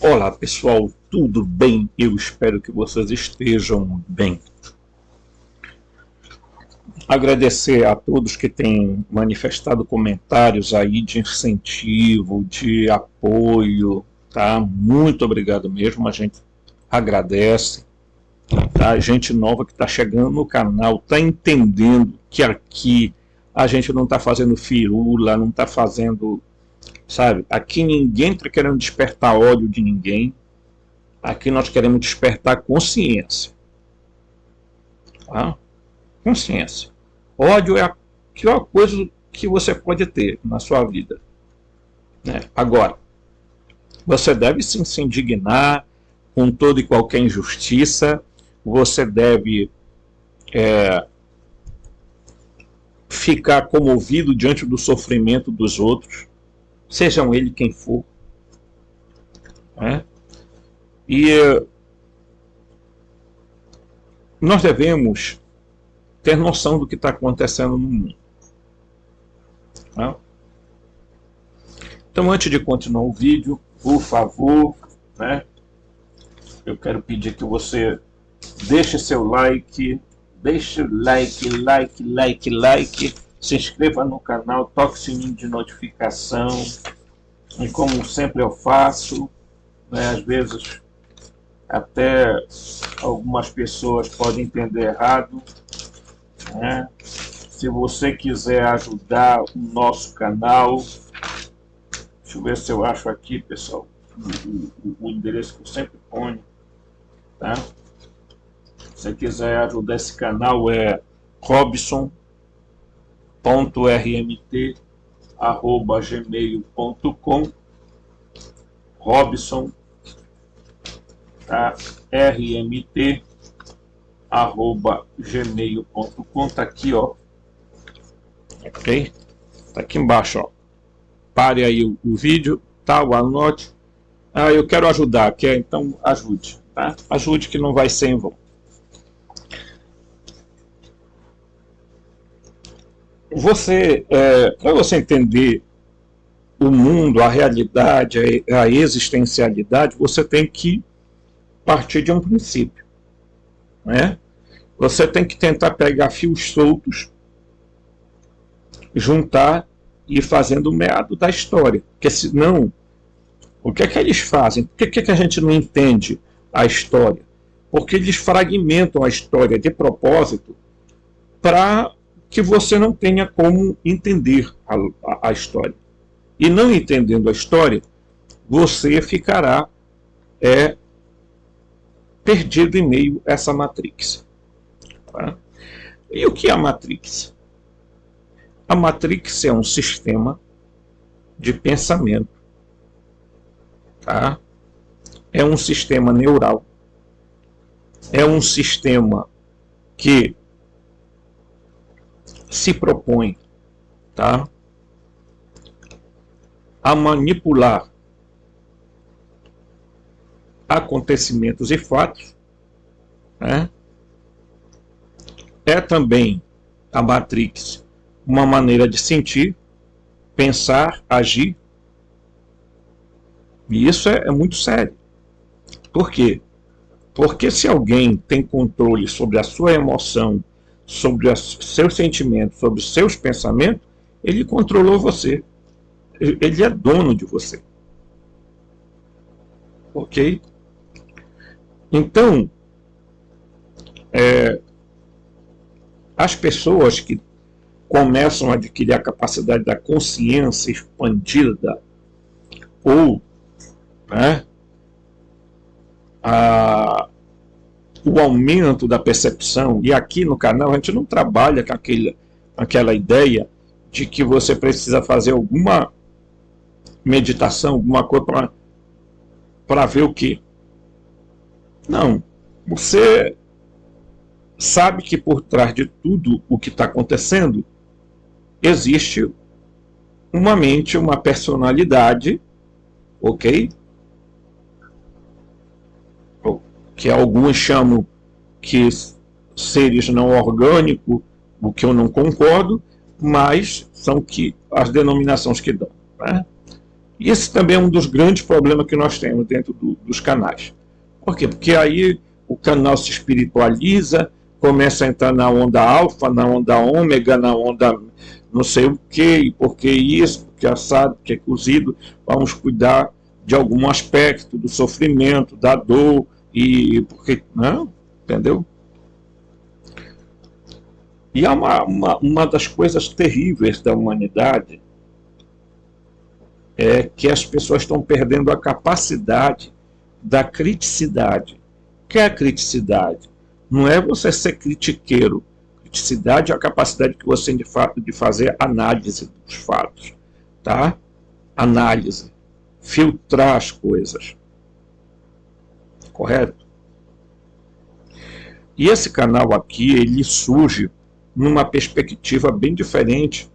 Olá pessoal, tudo bem? Eu espero que vocês estejam bem. Agradecer a todos que têm manifestado comentários aí de incentivo, de apoio, tá? Muito obrigado mesmo, a gente agradece. Tá? Gente nova que está chegando no canal, está entendendo que aqui a gente não está fazendo firula, não está fazendo, sabe? Aqui ninguém está querendo despertar ódio de ninguém. Aqui nós queremos despertar consciência. Tá? Consciência. Ódio é a pior coisa que você pode ter na sua vida. Né? Agora, você deve sim se indignar com toda e qualquer injustiça. Você deve ficar comovido diante do sofrimento dos outros, sejam ele quem for. Né? E nós devemos ter noção do que está acontecendo no mundo. Tá? Então, antes de continuar o vídeo, por favor, né, eu quero pedir que você deixe seu like, like, se inscreva no canal, toque o sininho de notificação, e como sempre eu faço, né, às vezes até algumas pessoas podem entender errado, né? Se você quiser ajudar o nosso canal, deixa eu ver se eu acho aqui, pessoal, o endereço que eu sempre ponho, tá? Se você quiser ajudar esse canal é robson.rmt@gmail.com, Robson, tá? rmt@gmail.com, tá aqui, ó. Ok? Tá aqui embaixo, ó. Pare aí o vídeo, tá? O anote. Ah, eu quero ajudar, então ajude, tá? Ajude que não vai ser em vão. Para você entender o mundo, a realidade, a existencialidade, você tem que partir de um princípio, né? Você tem que tentar pegar fios soltos, juntar e ir fazendo o meado da história, porque senão, o que é que eles fazem? Por que a gente não entende a história? Porque eles fragmentam a história de propósito para que você não tenha como entender a história. E não entendendo a história, você ficará perdido em meio a essa Matrix. Tá? E o que é a Matrix? A Matrix é um sistema de pensamento. Tá? É um sistema neural. É um sistema que se propõe, tá, a manipular acontecimentos e fatos, né? É também a Matrix uma maneira de sentir, pensar, agir, e isso é muito sério. Por quê? Porque se alguém tem controle sobre a sua emoção, sobre os seus sentimentos, sobre os seus pensamentos, ele controlou você. Ele é dono de você. Ok? Então, as pessoas que começam a adquirir a capacidade da consciência expandida, ou, né, o aumento da percepção, e aqui no canal a gente não trabalha com aquela ideia de que você precisa fazer alguma meditação, alguma coisa para ver o que. Não, você sabe que por trás de tudo o que está acontecendo existe uma mente, uma personalidade, ok? Que alguns chamam que seres não orgânicos, o que eu não concordo, mas são as denominações que dão. Né? E esse também é um dos grandes problemas que nós temos dentro dos canais. Por quê? Porque aí o canal se espiritualiza, começa a entrar na onda alfa, na onda ômega, na onda não sei o que, porque isso, porque assado, porque cozido. Vamos cuidar de algum aspecto do sofrimento, da dor, e porque não, entendeu? E é uma das coisas terríveis da humanidade é que as pessoas estão perdendo a capacidade da criticidade. O que é a criticidade? Não é você ser critiqueiro. Criticidade é a capacidade que você tem de fazer análise dos fatos. Tá? Análise. Filtrar as coisas. Correto? E esse canal aqui, ele surge numa perspectiva bem diferente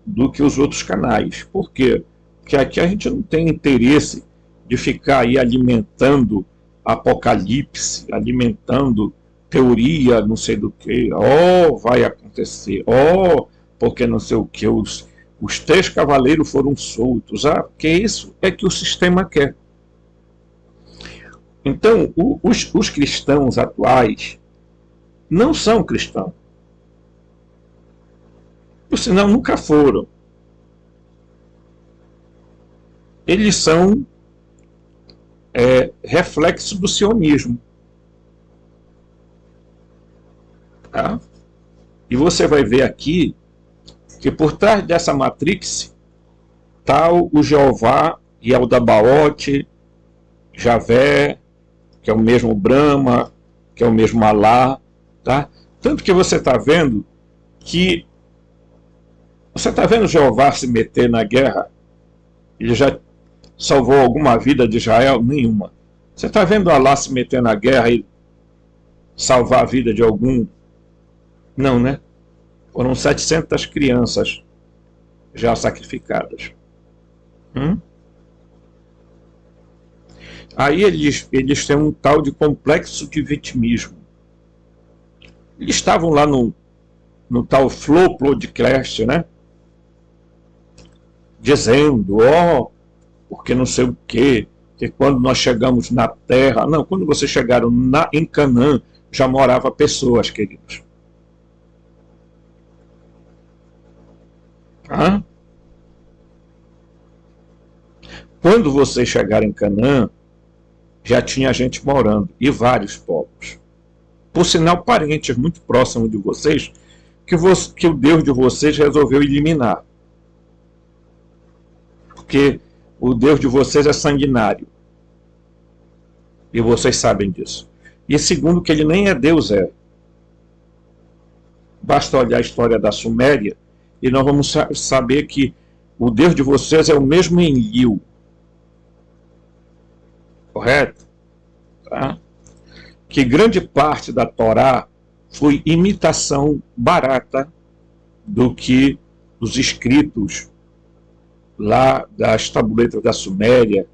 do que os outros canais. Por quê? Porque aqui a gente não tem interesse de ficar aí alimentando apocalipse, alimentando teoria, não sei do que, vai acontecer, porque não sei o que, os 3 cavaleiros foram soltos, porque isso é que o sistema quer. Então, os cristãos atuais não são cristãos. Por sinal, nunca foram. Eles são reflexo do sionismo. Tá? E você vai ver aqui que por trás dessa matrix está o Jeová e o Dabaote, Javé, que é o mesmo Brahma, que é o mesmo Alá. Tá? Tanto que você está vendo que Jeová se meter na guerra. Ele já salvou alguma vida de Israel? Nenhuma. Você está vendo Alá se meter na guerra e salvar a vida de algum? Não, né? Foram 700 crianças já sacrificadas. Aí eles têm um tal de complexo de vitimismo. Eles estavam lá no tal Flow Podcast, né? Dizendo, porque não sei o quê, que quando nós chegamos na terra... Não, quando vocês chegaram em Canaã, já morava pessoas, queridos. Quando vocês chegaram em Canaã, já tinha gente morando, e vários povos. Por sinal, parentes muito próximos de vocês, que o Deus de vocês resolveu eliminar. Porque o Deus de vocês é sanguinário. E vocês sabem disso. E segundo, que ele nem é Deus, Basta olhar a história da Suméria, e nós vamos saber que o Deus de vocês é o mesmo Enlil. Correto? Tá? Que grande parte da Torá foi imitação barata do que os escritos lá das tabuletas da Suméria,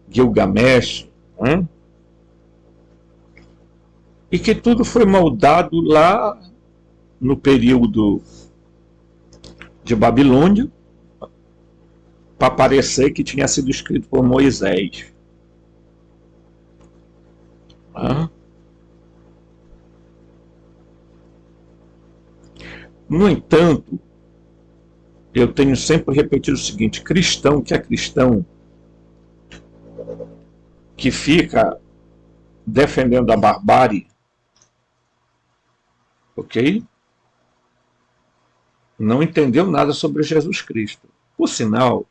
Gilgamesh, e que tudo foi moldado lá no período de Babilônia, para parecer que tinha sido escrito por Moisés. No entanto, eu tenho sempre repetido o seguinte: cristão que é cristão, que fica defendendo a barbárie, ok? Não entendeu nada sobre Jesus Cristo. Por sinal,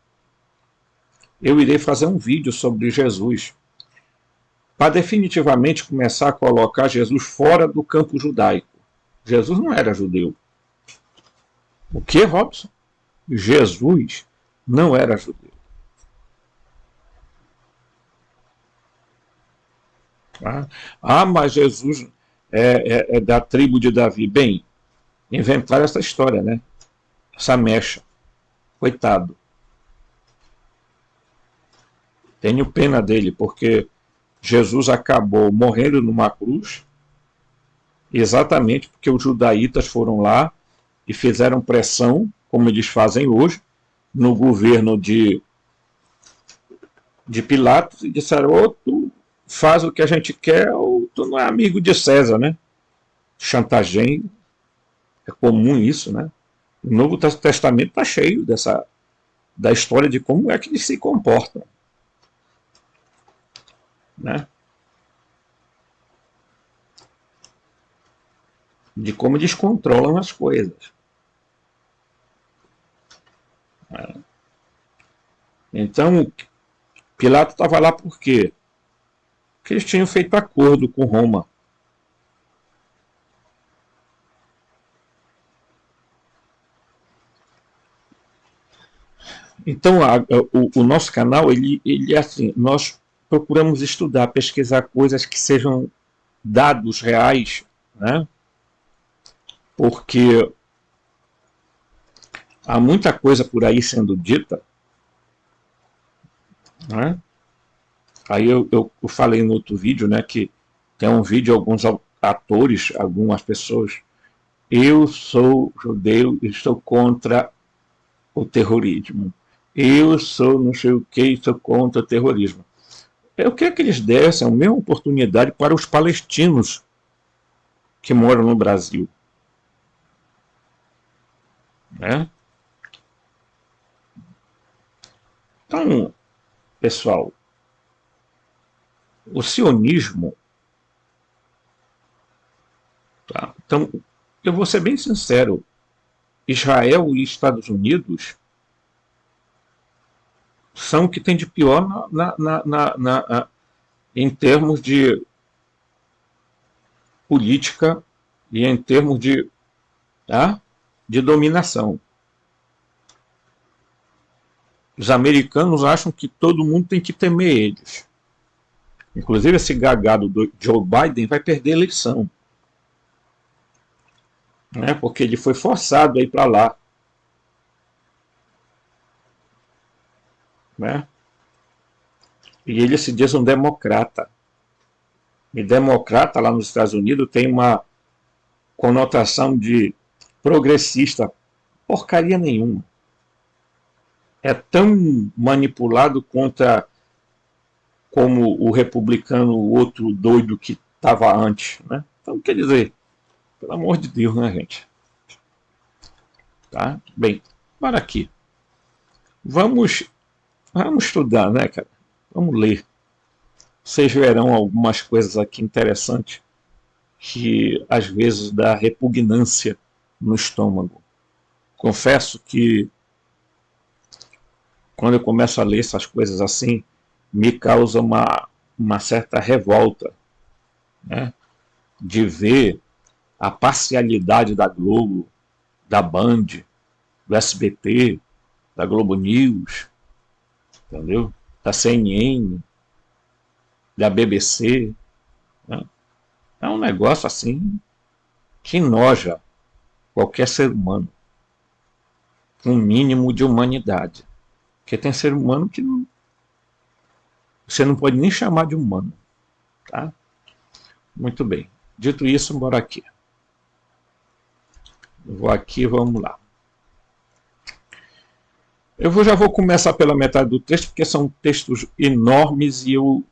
eu irei fazer um vídeo sobre Jesus, para definitivamente começar a colocar Jesus fora do campo judaico. Jesus não era judeu. O que, Robson? Jesus não era judeu. Mas Jesus é da tribo de Davi. Bem, inventaram essa história, né? Essa mecha. Coitado. Tenho pena dele, porque Jesus acabou morrendo numa cruz, exatamente porque os judaítas foram lá e fizeram pressão, como eles fazem hoje, no governo de de Pilatos e disseram: ou tu faz o que a gente quer, ou tu não é amigo de César, né? Chantageia, é comum isso, né? O Novo Testamento está cheio da história de como é que eles se comportam, né? De como eles controlam as coisas. Então, Pilato estava lá por quê? Porque eles tinham feito acordo com Roma. Então, o nosso canal, ele é assim, nós procuramos estudar, pesquisar coisas que sejam dados reais, né? Porque há muita coisa por aí sendo dita, né? Aí eu falei no outro vídeo, né, que tem um vídeo, alguns atores, algumas pessoas, eu sou judeu e estou contra o terrorismo. Eu sou não sei o que, sou contra o terrorismo. Eu queria que eles dessem a mesma oportunidade para os palestinos que moram no Brasil, né? Então, pessoal, o sionismo, tá? Então, eu vou ser bem sincero, Israel e Estados Unidos são o que tem de pior em termos de política e em termos tá, de dominação. Os americanos acham que todo mundo tem que temer eles. Inclusive, esse gagado do Joe Biden vai perder a eleição, né, porque ele foi forçado a ir para lá, né? E ele se diz um democrata. E democrata lá nos Estados Unidos tem uma conotação de progressista. Porcaria nenhuma. É tão manipulado contra como o republicano, o outro doido que estava antes, né? Então, quer dizer, pelo amor de Deus, né, gente? Tá? Bem, para aqui. Vamos, vamos estudar, né, cara? Vamos ler. Vocês verão algumas coisas aqui interessantes que às vezes dá repugnância no estômago. Confesso que quando eu começo a ler essas coisas assim, me causa uma certa revolta, né? De ver a parcialidade da Globo, da Band, do SBT, da Globo News, entendeu? Da CNN, da BBC. Né? É um negócio assim que enoja qualquer ser humano, com um mínimo de humanidade. Porque tem ser humano que você não pode nem chamar de humano. Tá? Muito bem. Dito isso, bora aqui. Eu vou aqui, vamos lá. Já vou começar pela metade do texto, porque são textos enormes e eu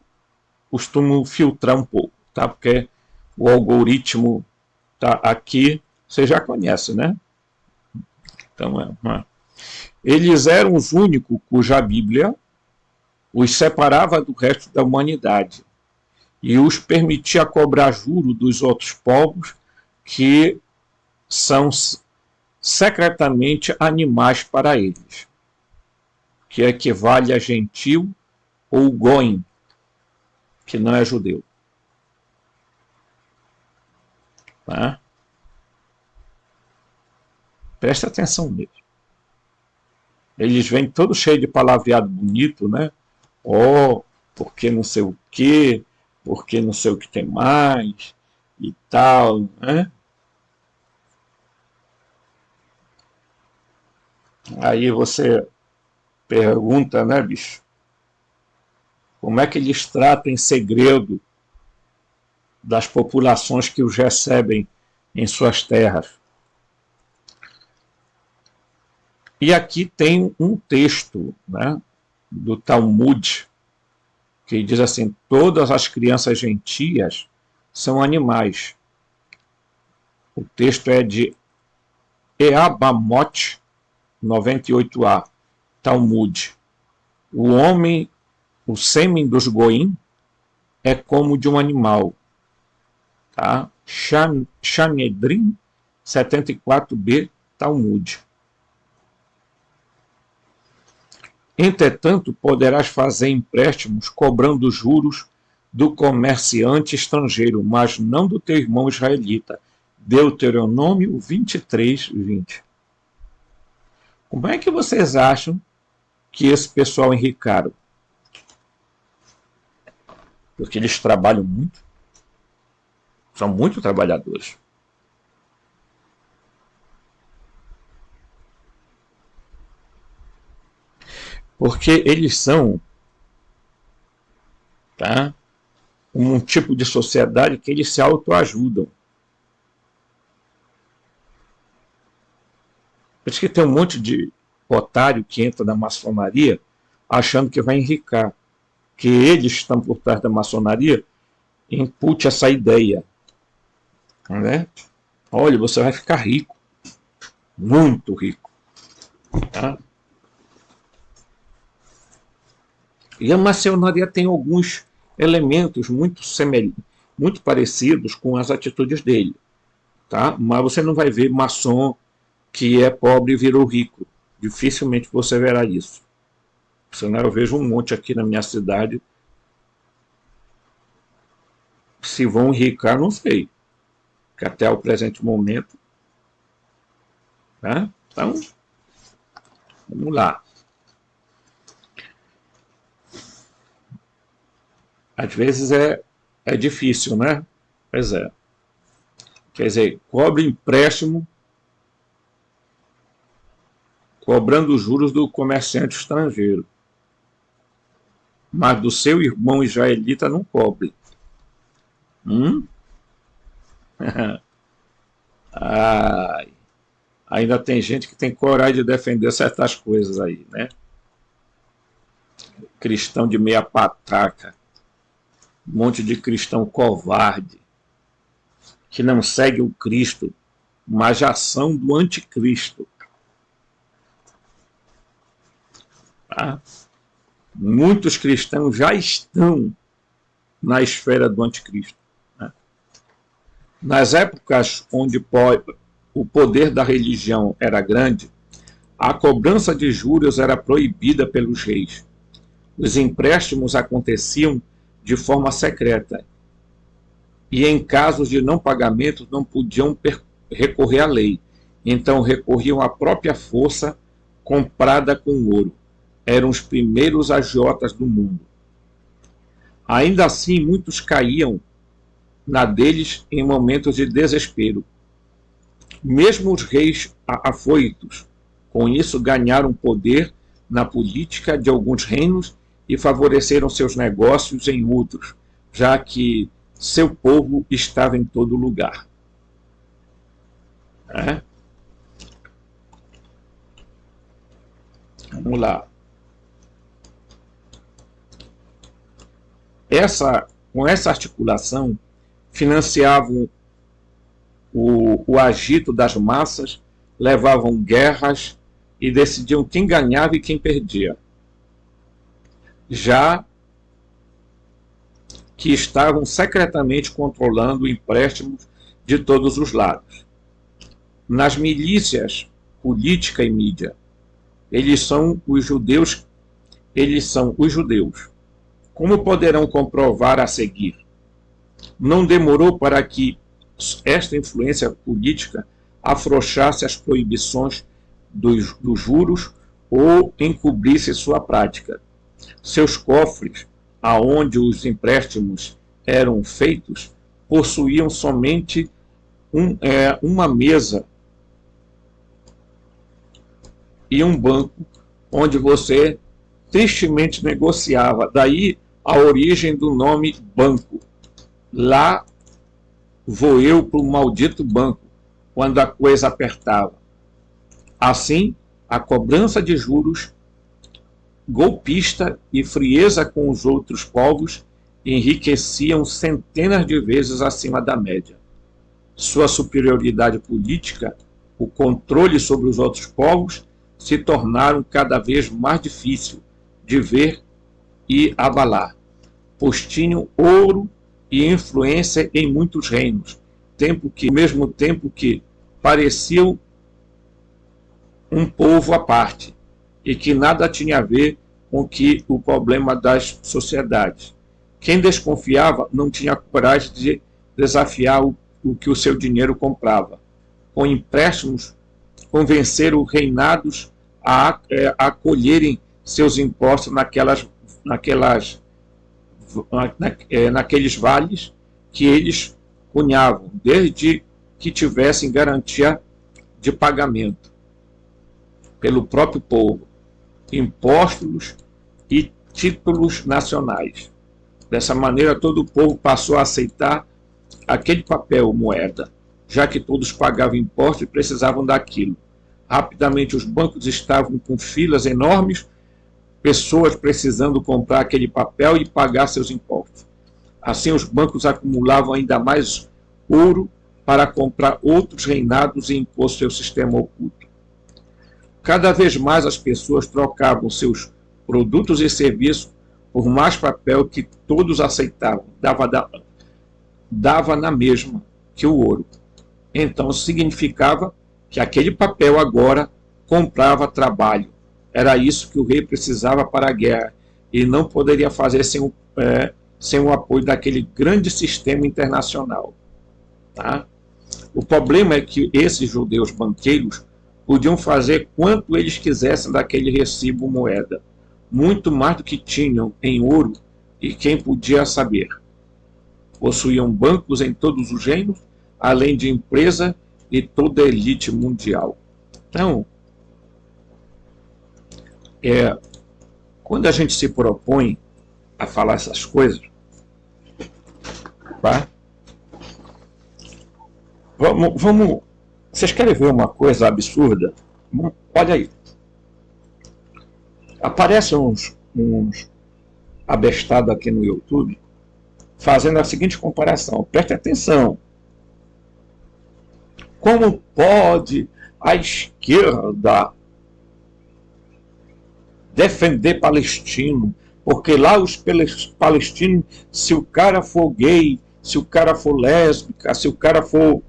costumo filtrar um pouco, tá? Porque o algoritmo tá aqui, você já conhece, né? Então, eles eram os únicos cuja Bíblia os separava do resto da humanidade e os permitia cobrar juro dos outros povos que são secretamente animais para eles, que equivale a gentil ou goim, que não é judeu. Tá? Presta atenção neles. Eles vêm todos cheios de palavreado bonito, né? Oh, porque não sei o quê, porque não sei o que tem mais e tal, né? Aí você pergunta, né, bicho? Como é que eles tratam em segredo das populações que os recebem em suas terras? E aqui tem um texto, né, do Talmud, que diz assim: todas as crianças gentias são animais. O texto é de Eabamot 98a, Talmud. O homem, o sêmen dos goim, é como de um animal. Tá? Sanedrim 74b, Talmud. Entretanto, poderás fazer empréstimos cobrando juros do comerciante estrangeiro, mas não do teu irmão israelita. Deuteronômio 23, 20. Como é que vocês acham que esse pessoal enricaram? Porque eles trabalham muito. São muito trabalhadores. Porque eles são, tá, um tipo de sociedade que eles se autoajudam. Por isso que tem um monte de otário que entra na maçonaria achando que vai enricar. Que eles estão por trás da maçonaria, impute essa ideia. Né? Olha, você vai ficar rico. Muito rico. Tá? E a maçonaria tem alguns elementos muito parecidos com as atitudes dele. Tá? Mas você não vai ver maçom que é pobre e virou rico. Dificilmente você verá isso. Senão eu vejo um monte aqui na minha cidade. Se vão enricar, não sei. Que até o presente momento. Tá? Então, vamos lá. Às vezes é difícil, né? Pois é. Quer dizer, cobre empréstimo cobrando os juros do comerciante estrangeiro. Mas do seu irmão israelita não cobre. Ai, ainda tem gente que tem coragem de defender certas coisas aí, né? Cristão de meia pataca. Um monte de cristão covarde, que não segue o Cristo, mas já são do anticristo. Tá? Muitos cristãos já estão na esfera do anticristo. Né? Nas épocas onde o poder da religião era grande, a cobrança de juros era proibida pelos reis. Os empréstimos aconteciam de forma secreta e, em casos de não pagamento, não podiam recorrer à lei. Então recorriam à própria força comprada com ouro. Eram os primeiros agiotas do mundo. Ainda assim, muitos caíam na deles em momentos de desespero. Mesmo os reis afoitos, com isso ganharam poder na política de alguns reinos e favoreceram seus negócios em outros, já que seu povo estava em todo lugar. Vamos lá. Com essa articulação, financiavam o agito das massas, levavam guerras e decidiam quem ganhava e quem perdia. Já que estavam secretamente controlando empréstimos de todos os lados. Nas milícias, política e mídia, eles são os judeus. Como poderão comprovar a seguir? Não demorou para que esta influência política afrouxasse as proibições dos juros ou encobrisse sua prática. Seus cofres, aonde os empréstimos eram feitos, possuíam somente uma mesa e um banco onde você tristemente negociava. Daí a origem do nome banco. Lá vou eu para o maldito banco, quando a coisa apertava. Assim, a cobrança de juros golpista e frieza com os outros povos enriqueciam centenas de vezes acima da média. Sua superioridade política, o controle sobre os outros povos, se tornaram cada vez mais difícil de ver e abalar, pois tinham ouro e influência em muitos reinos, ao mesmo tempo que pareciam um povo à parte, e que nada tinha a ver com o problema das sociedades. Quem desconfiava não tinha coragem de desafiar o que o seu dinheiro comprava. Com empréstimos, convencer os reinados a acolherem seus impostos naqueles vales que eles cunhavam, desde que tivessem garantia de pagamento pelo próprio povo, impostos e títulos nacionais. Dessa maneira, todo o povo passou a aceitar aquele papel moeda, já que todos pagavam impostos e precisavam daquilo. Rapidamente, os bancos estavam com filas enormes, pessoas precisando comprar aquele papel e pagar seus impostos. Assim, os bancos acumulavam ainda mais ouro para comprar outros reinados e impor seu sistema oculto. Cada vez mais as pessoas trocavam seus produtos e serviços por mais papel que todos aceitavam. Dava na mesma que o ouro. Então significava que aquele papel agora comprava trabalho. Era isso que o rei precisava para a guerra e não poderia fazer sem o apoio daquele grande sistema internacional. Tá? O problema é que esses judeus banqueiros podiam fazer quanto eles quisessem daquele recibo moeda, muito mais do que tinham em ouro, e quem podia saber. Possuíam bancos em todos os reinos, além de empresa e toda a elite mundial. Então, quando a gente se propõe a falar essas coisas, tá? Vamos. Vocês querem ver uma coisa absurda? Olha aí. Aparecem uns abestados aqui no YouTube fazendo a seguinte comparação. Preste atenção. Como pode a esquerda defender palestino? Porque lá os palestinos, se o cara for gay, se o cara for lésbica, se o cara for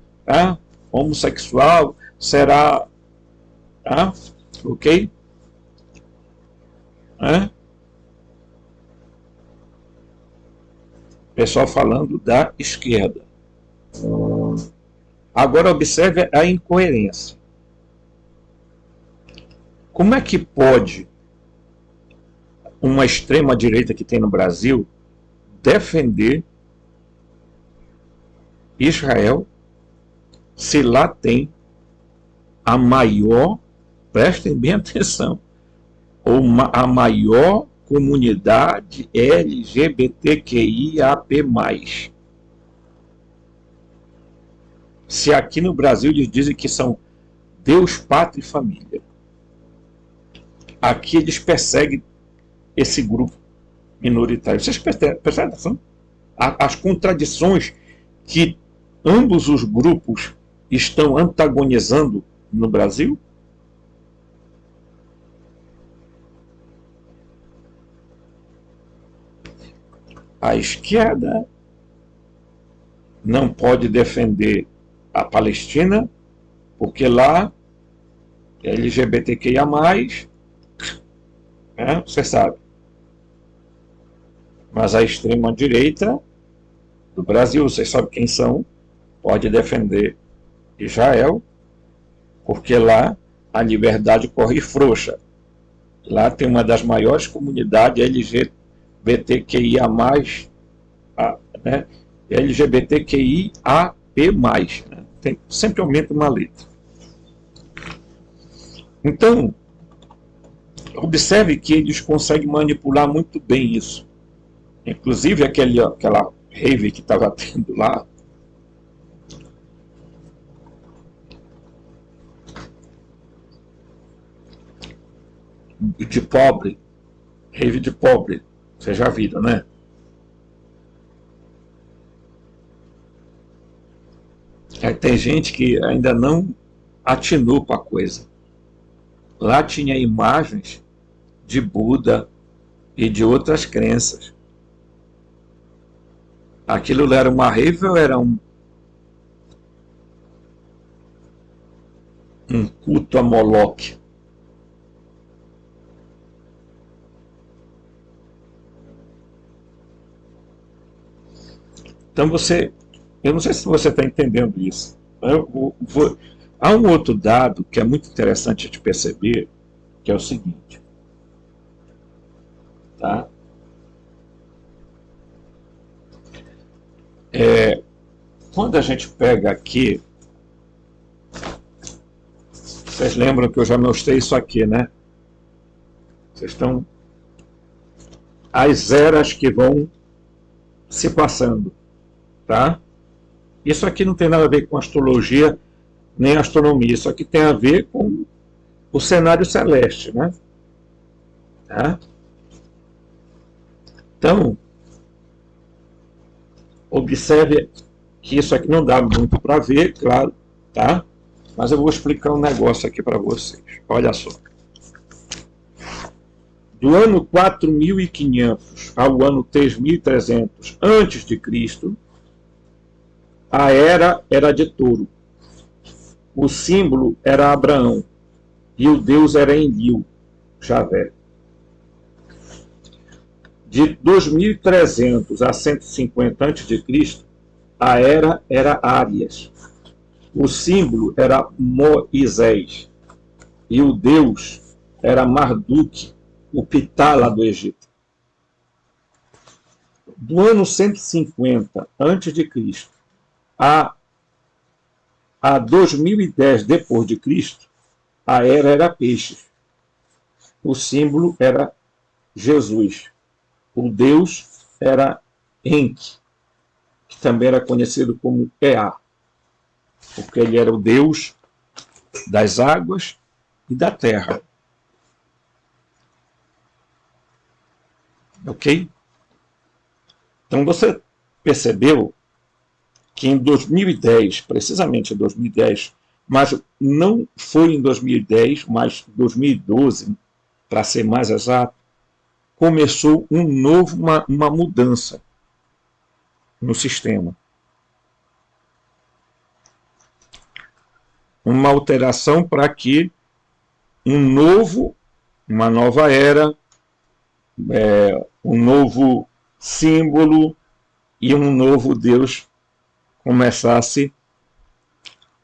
homossexual, será ok? Pessoal falando da esquerda. Agora observe a incoerência. Como é que pode uma extrema-direita que tem no Brasil defender Israel se lá tem a maior, prestem bem atenção, a maior comunidade LGBTQIAP+. Se aqui no Brasil eles dizem que são Deus, Pátria e Família, aqui eles perseguem esse grupo minoritário. Vocês prestam atenção? As contradições que ambos os grupos estão antagonizando no Brasil? A esquerda não pode defender a Palestina, porque lá LGBTQIA+, você sabe. Mas a extrema-direita do Brasil, vocês sabem quem são, pode defender Israel, porque lá a liberdade corre frouxa. Lá tem uma das maiores comunidades LGBTQIA+, LGBTQIAP+, sempre aumenta uma letra. Então, observe que eles conseguem manipular muito bem isso. Inclusive aquela rave que estava tendo lá, de pobre, Rave de pobre, vocês já viram, né? Tem gente que ainda não atinou com a coisa. Lá tinha imagens de Buda e de outras crenças. Aquilo era uma rave ou era um culto a Moloque? Então eu não sei se você está entendendo isso. Há um outro dado que é muito interessante de perceber, que é o seguinte, tá? Quando a gente pega aqui, vocês lembram que eu já mostrei isso aqui, né? Vocês estão as eras que vão se passando, tá? Isso aqui não tem nada a ver com astrologia nem astronomia, isso aqui tem a ver com o cenário celeste, né? Tá? Então, observe que isso aqui não dá muito para ver, claro, tá? Mas eu vou explicar um negócio aqui para vocês. Olha só. Do ano 4500 ao ano 3300 antes de Cristo, a era de touro. O símbolo era Abraão e o Deus era Enlil, Javé. De 2300 a 150 a.C., a era Áries. O símbolo era Moisés e o Deus era Marduk, o Pitala do Egito. Do ano 150 a.C. a 2010 depois de Cristo, a era Peixes. O símbolo era Jesus. O Deus era Enki, que também era conhecido como Ea, porque ele era o Deus das águas e da terra. Ok? Então você percebeu que em 2010, precisamente em 2010, mas não foi em 2010, mas 2012, para ser mais exato, começou uma mudança no sistema. Uma alteração para que uma nova era, um novo símbolo e um novo Deus começasse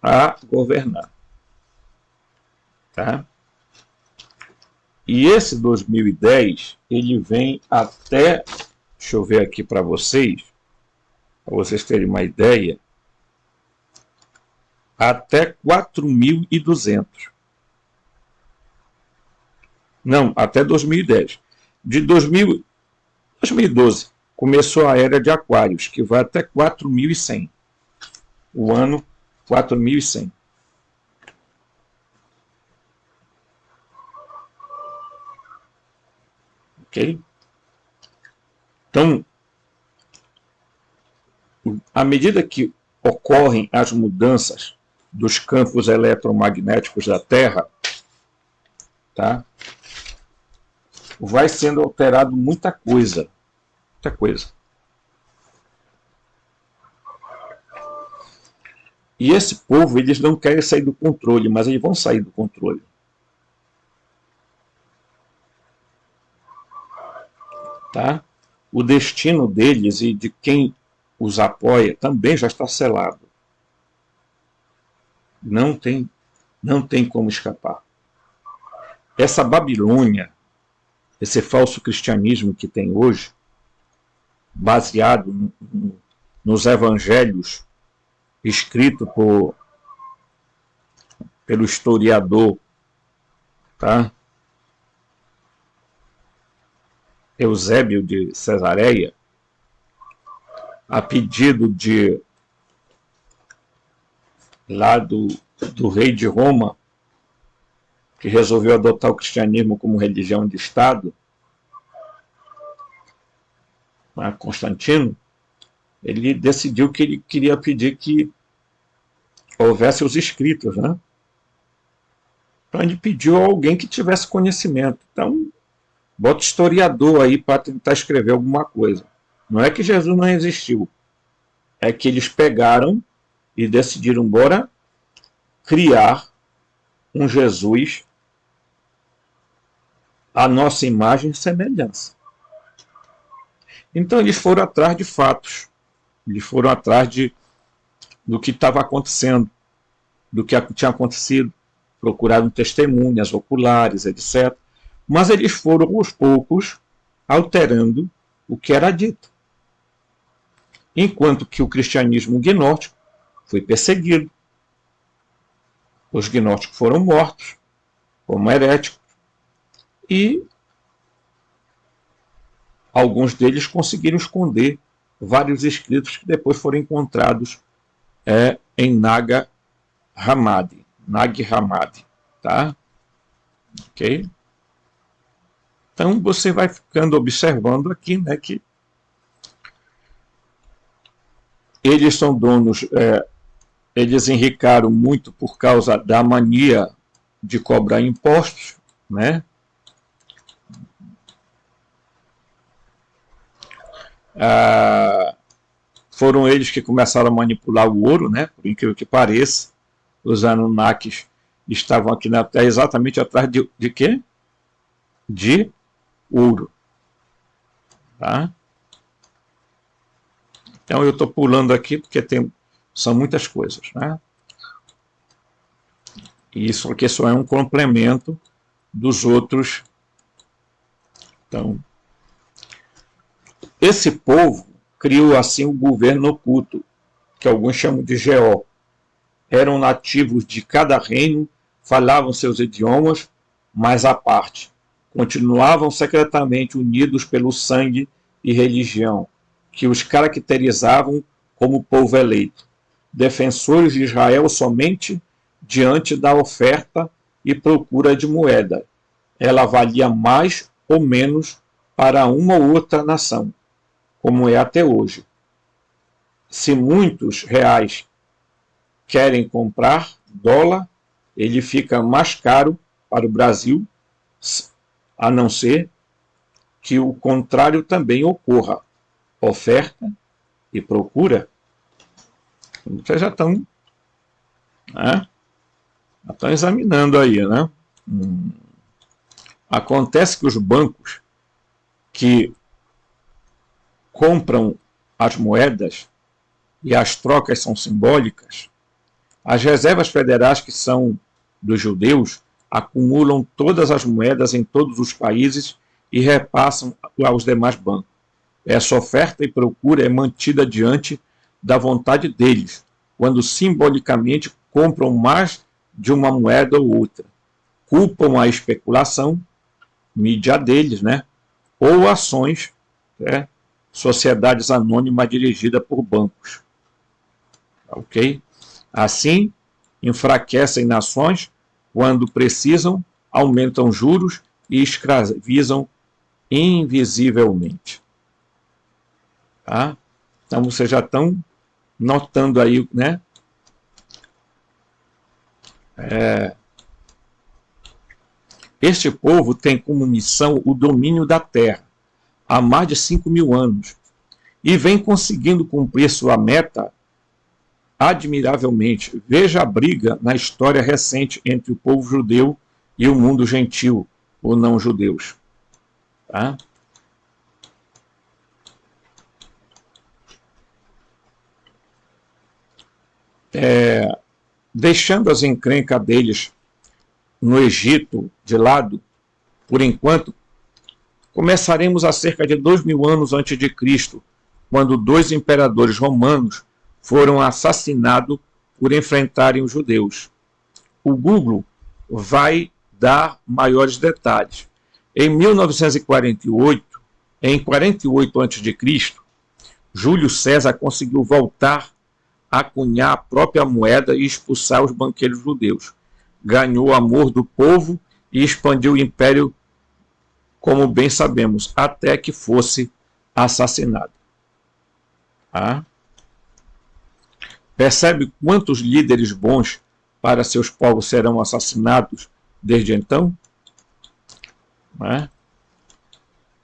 a governar. Tá? E esse 2010, ele vem até, deixa eu ver aqui para vocês terem uma ideia, até 4200. Não, até 2010. De 2012 começou a era de Aquários, que vai até 4100. O ano 4100. Ok? Então, à medida que ocorrem as mudanças dos campos eletromagnéticos da Terra, tá? Vai sendo alterado muita coisa. Muita coisa. E esse povo, eles não querem sair do controle, mas eles vão sair do controle. Tá? O destino deles e de quem os apoia também já está selado. Não tem como escapar. Essa Babilônia, esse falso cristianismo que tem hoje, baseado nos evangelhos escrito pelo historiador, tá? Eusébio de Cesareia, a pedido do rei de Roma, que resolveu adotar o cristianismo como religião de Estado, Constantino, ele decidiu que ele queria pedir que houvesse os escritos, né? Então ele pediu a alguém que tivesse conhecimento. Então, bota historiador aí para tentar escrever alguma coisa. Não é que Jesus não existiu, é que eles pegaram e decidiram, bora criar um Jesus à nossa imagem e semelhança. Então eles foram atrás de fatos, eles foram atrás do que estava acontecendo, do que tinha acontecido, procuraram testemunhas oculares, etc. Mas eles foram, aos poucos, alterando o que era dito. Enquanto que o cristianismo gnóstico foi perseguido. Os gnósticos foram mortos como heréticos. E alguns deles conseguiram esconder vários escritos que depois foram encontrados em Nag Hammadi, tá? Ok? Então você vai ficando observando aqui, né, que eles são donos, eles enricaram muito por causa da mania de cobrar impostos, né? Foram eles que começaram a manipular o ouro, né? Por incrível que pareça. Os Anunnakis estavam aqui na Terra exatamente atrás de quê? De ouro. Tá? Então eu estou pulando aqui porque são muitas coisas, né? E isso aqui só é um complemento dos outros. Então, esse povo criou assim o governo oculto, que alguns chamam de Geó. Eram nativos de cada reino, falavam seus idiomas, mas à parte. Continuavam secretamente unidos pelo sangue e religião, que os caracterizavam como povo eleito, defensores de Israel somente diante da oferta e procura de moeda. Ela valia mais ou menos para uma ou outra nação, como é até hoje. Se muitos reais querem comprar dólar, ele fica mais caro para o Brasil, a não ser que o contrário também ocorra. Oferta e procura. Vocês já estão, né? Já estão examinando aí, né? Acontece que os bancos que compram as moedas e as trocas são simbólicas, as reservas federais, que são dos judeus, acumulam todas as moedas em todos os países e repassam aos demais bancos. Essa oferta e procura é mantida diante da vontade deles, quando simbolicamente compram mais de uma moeda ou outra. Culpam a especulação, mídia deles, né? Ou ações, sociedades anônimas dirigidas por bancos. Ok? Assim, enfraquecem nações quando precisam, aumentam juros e escravizam invisivelmente. Tá? Então vocês já estão notando aí, né? Este povo tem como missão o domínio da terra há mais de 5.000 anos e vem conseguindo cumprir sua meta admiravelmente. Veja a briga na história recente entre o povo judeu e o mundo gentil, ou não judeus. Tá? Deixando as encrencas deles no Egito de lado, por enquanto, começaremos há cerca de 2.000 anos antes de Cristo, quando 2 imperadores romanos foram assassinados por enfrentarem os judeus. O Google vai dar maiores detalhes. Em 1948, em 48 a.C., Júlio César conseguiu voltar a cunhar a própria moeda e expulsar os banqueiros judeus. Ganhou o amor do povo e expandiu o império, como bem sabemos, até que fosse assassinado. Tá? Percebe quantos líderes bons para seus povos serão assassinados desde então? Né?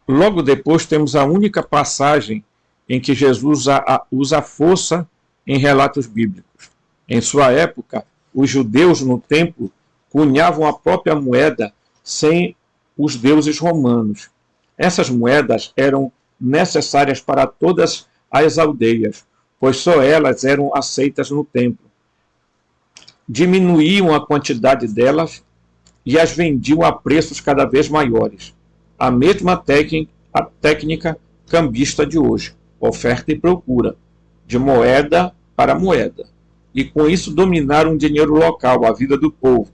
Logo depois temos a única passagem em que Jesus usa a força em relatos bíblicos. Em sua época, os judeus no templo cunhavam a própria moeda sem os deuses romanos. Essas moedas eram necessárias para todas as aldeias, pois só elas eram aceitas no templo. Diminuíam a quantidade delas e as vendiam a preços cada vez maiores. A mesma técnica cambista de hoje, oferta e procura, de moeda para moeda. E com isso dominaram o dinheiro local, a vida do povo.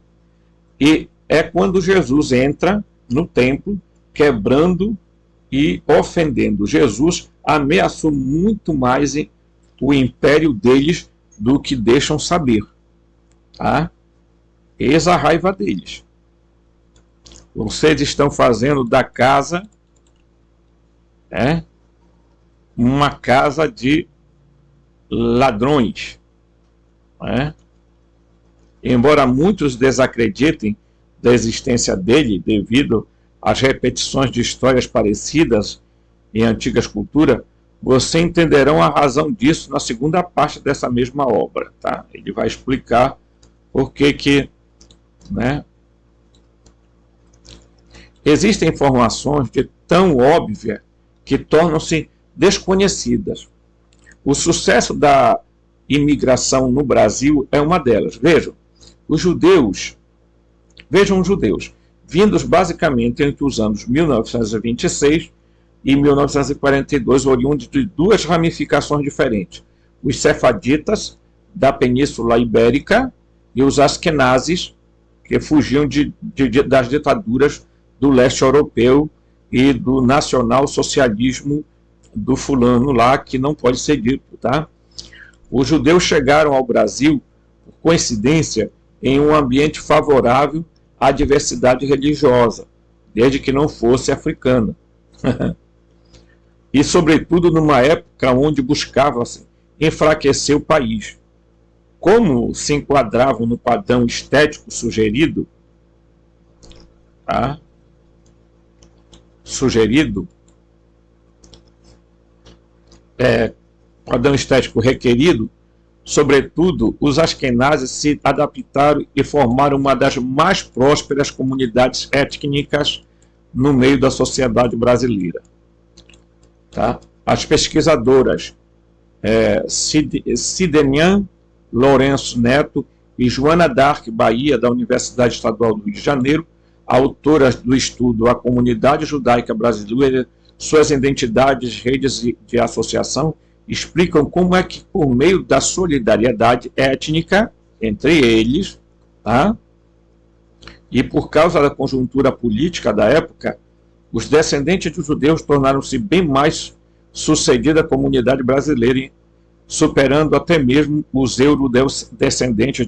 E é quando Jesus entra no templo, quebrando e ofendendo. Jesus ameaçou muito mais o império deles do que deixam saber. Tá? Eis a raiva deles. Vocês estão fazendo da casa uma casa de ladrões. Embora muitos desacreditem da existência dele devido às repetições de histórias parecidas em antigas culturas, vocês entenderão a razão disso na segunda parte dessa mesma obra. Tá? Ele vai explicar por que existem informações de tão óbvias que tornam-se desconhecidas. O sucesso da imigração no Brasil é uma delas. Vejam os judeus, vindos basicamente entre os anos 1926 e 1942, oriundos de duas ramificações diferentes. Os sefaditas, da Península Ibérica, e os askenazes, que fugiam das ditaduras do leste europeu e do nacional-socialismo do fulano lá, que não pode ser dito. Tá? Os judeus chegaram ao Brasil, por coincidência, em um ambiente favorável à diversidade religiosa, desde que não fosse africana. E, sobretudo, numa época onde buscava-se enfraquecer o país. Como se enquadravam no padrão estético sugerido, tá? Padrão estético requerido, sobretudo, os askenazes se adaptaram e formaram uma das mais prósperas comunidades étnicas no meio da sociedade brasileira. Tá? As pesquisadoras Sidenian Lourenço Neto e Joana Dark Bahia, da Universidade Estadual do Rio de Janeiro, autoras do estudo A Comunidade Judaica Brasileira, Suas Identidades, Redes de Associação, explicam como é que, por meio da solidariedade étnica entre eles, tá? E por causa da conjuntura política da época, os descendentes dos judeus tornaram-se bem mais sucedida a comunidade brasileira, superando até mesmo os eurodescendentes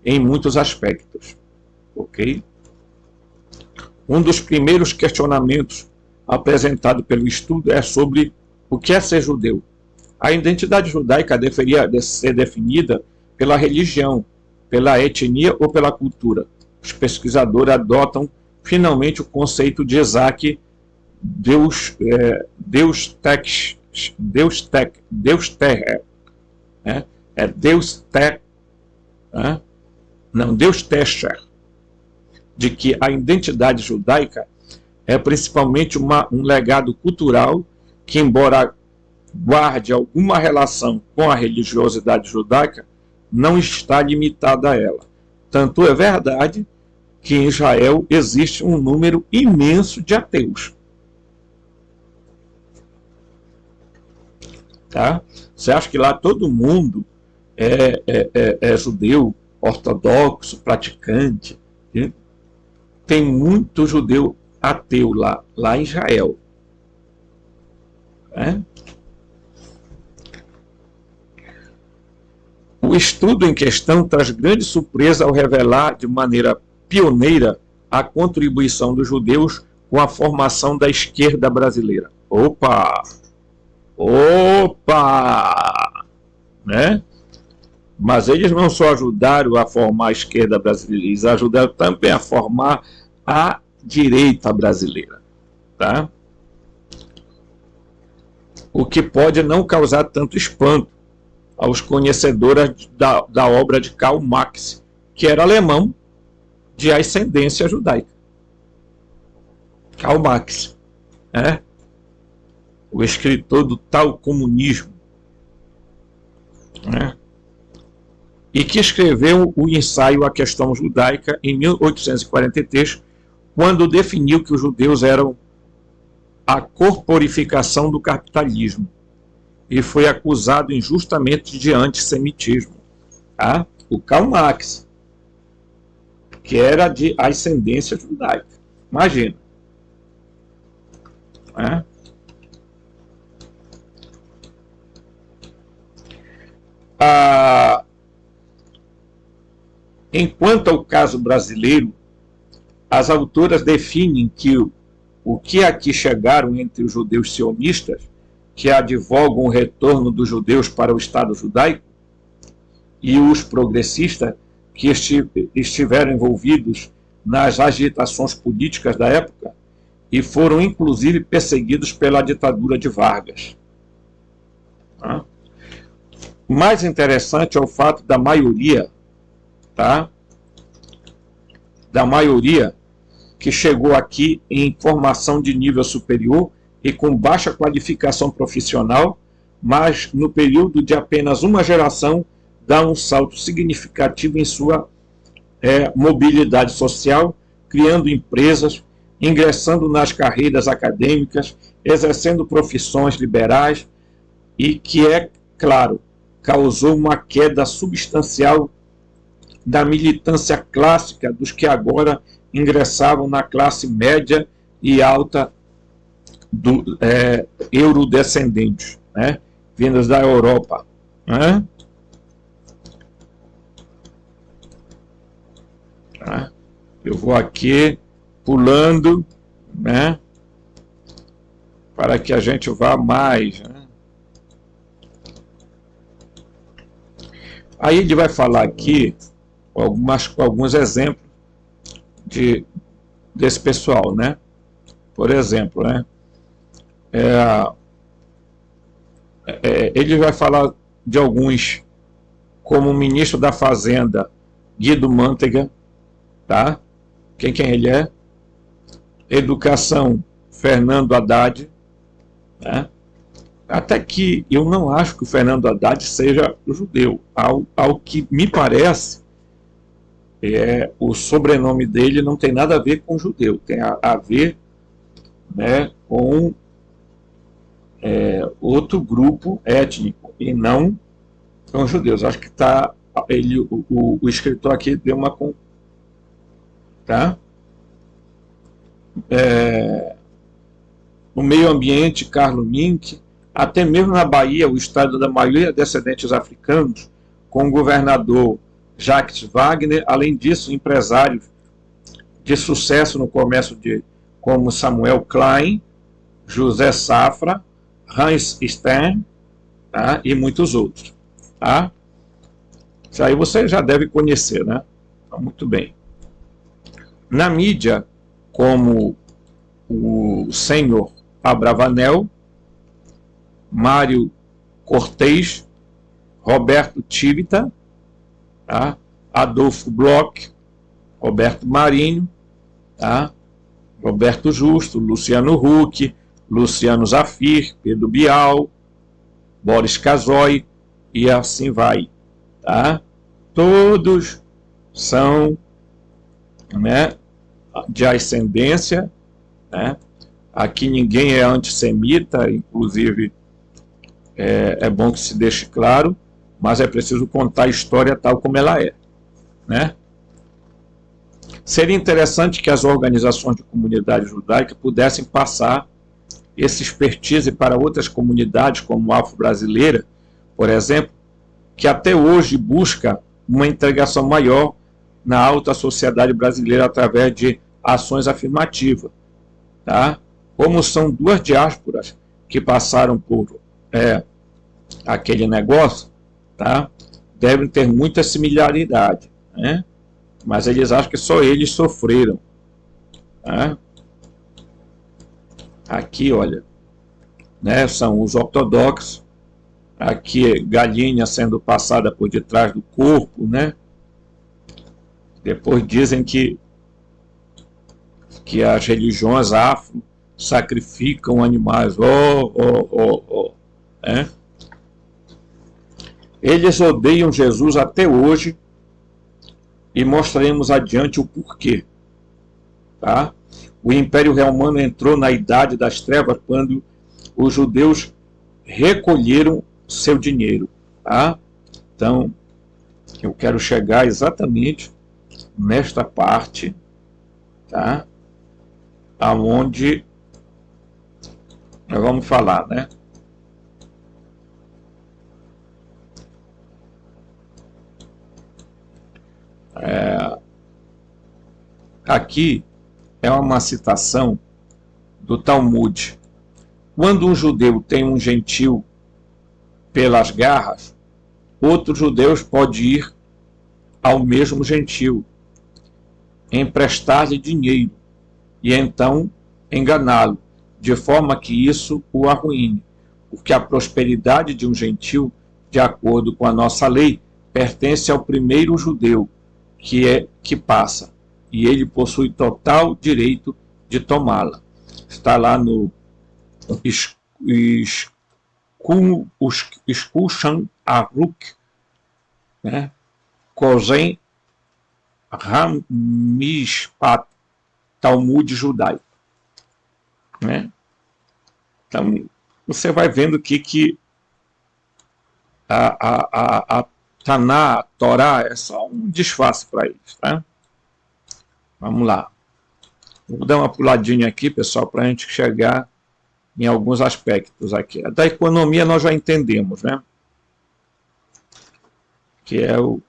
em muitos aspectos. Ok? Um dos primeiros questionamentos apresentado pelo estudo é sobre o que é ser judeu. A identidade judaica deveria ser definida pela religião, pela etnia ou pela cultura. Os pesquisadores adotam finalmente o conceito de Isaac, Deus Techer, de que a identidade judaica é principalmente um legado cultural que, embora guarde alguma relação com a religiosidade judaica, não está limitada a ela. Tanto é verdade que em Israel existe um número imenso de ateus. Tá? Você acha que lá todo mundo é judeu, ortodoxo, praticante? Né? Tem muito judeu ateu lá em Israel. O estudo em questão traz grande surpresa ao revelar de maneira pioneira a contribuição dos judeus com a formação da esquerda brasileira. Opa! Opa! Né? Mas eles não só ajudaram a formar a esquerda brasileira, eles ajudaram também a formar a direita brasileira. Tá? O que pode não causar tanto espanto aos conhecedores da obra de Karl Marx, que era alemão de ascendência judaica. Karl Marx, né? O escritor do tal comunismo, né? E que escreveu o ensaio A Questão Judaica em 1843, quando definiu que os judeus eram a corporificação do capitalismo e foi acusado injustamente de antissemitismo. Tá? O Karl Marx, que era de ascendência judaica. Imagina. Né? Enquanto ao caso brasileiro, as autoras definem que o que aqui chegaram entre os judeus sionistas, que advogam o retorno dos judeus para o Estado judaico, e os progressistas, que estiveram envolvidos nas agitações políticas da época e foram inclusive perseguidos pela ditadura de Vargas. Tá? O mais interessante é o fato da maioria, tá? Da maioria que chegou aqui em formação de nível superior e com baixa qualificação profissional, mas no período de apenas uma geração dá um salto significativo em sua mobilidade social, criando empresas, ingressando nas carreiras acadêmicas, exercendo profissões liberais e que, é claro, causou uma queda substancial da militância clássica dos que agora ingressavam na classe média e alta eurodescendentes, né, vindas da Europa. Né? Eu vou aqui pulando, né, para que a gente vá mais. Né? Aí ele vai falar aqui alguns exemplos desse pessoal, né? Por exemplo, né? Ele vai falar de alguns, como o ministro da Fazenda, Guido Mantega, tá? Quem ele é? Educação, Fernando Haddad, né? Até que eu não acho que o Fernando Haddad seja judeu. Ao que me parece, o sobrenome dele não tem nada a ver com judeu, tem a ver, né, com outro grupo étnico, e não com judeus. Acho que o escritor aqui deu uma... Tá? No meio ambiente, Carlo Mink. Até mesmo na Bahia, o estado da maioria descendentes africanos, com o governador Jacques Wagner, além disso, empresários de sucesso no comércio como Samuel Klein, José Safra, Hans Stern, tá? E muitos outros. Tá? Isso aí você já deve conhecer, né? Então, muito bem. Na mídia, como o senhor Abravanel, Mário Cortez, Roberto Tivita, tá? Adolfo Bloch, Roberto Marinho, tá? Roberto Justo, Luciano Huck, Luciano Zafir, Pedro Bial, Boris Casoy, e assim vai. Tá? Todos são, né, de ascendência, né? Aqui ninguém é antissemita, inclusive é bom que se deixe claro, mas é preciso contar a história tal como ela é. Né? Seria interessante que as organizações de comunidade judaica pudessem passar esse expertise para outras comunidades, como a afro-brasileira, por exemplo, que até hoje busca uma integração maior na alta sociedade brasileira através de ações afirmativas. Tá? Como são duas diásporas que passaram por aquele negócio, tá? Devem ter muita similaridade, né? Mas eles acham que só eles sofreram, tá? Aqui, olha, né, são os ortodoxos. Aqui, galinha sendo passada por detrás do corpo, né? Depois dizem que as religiões afro sacrificam animais. Né? Eles odeiam Jesus até hoje e mostraremos adiante o porquê. Tá? O Império Romano entrou na Idade das Trevas quando os judeus recolheram seu dinheiro. Tá? Então, eu quero chegar exatamente nesta parte, tá? Aonde nós vamos falar, né? Aqui é uma citação do Talmud. Quando um judeu tem um gentil pelas garras, outros judeus pode ir ao mesmo gentil, emprestar-lhe dinheiro e então enganá-lo, de forma que isso o arruíne, porque a prosperidade de um gentil, de acordo com a nossa lei, pertence ao primeiro judeu que passa, e ele possui total direito de tomá-la. Está lá no Shulchan Aruch, né? Kozen Hamishpat, Talmud judaico, né? Então você vai vendo que a Taná, a Torá, é só um disfarce para eles, tá? Vamos lá. Vou dar uma puladinha aqui, pessoal, para a gente chegar em alguns aspectos aqui. Da economia nós já entendemos, né? Que é o...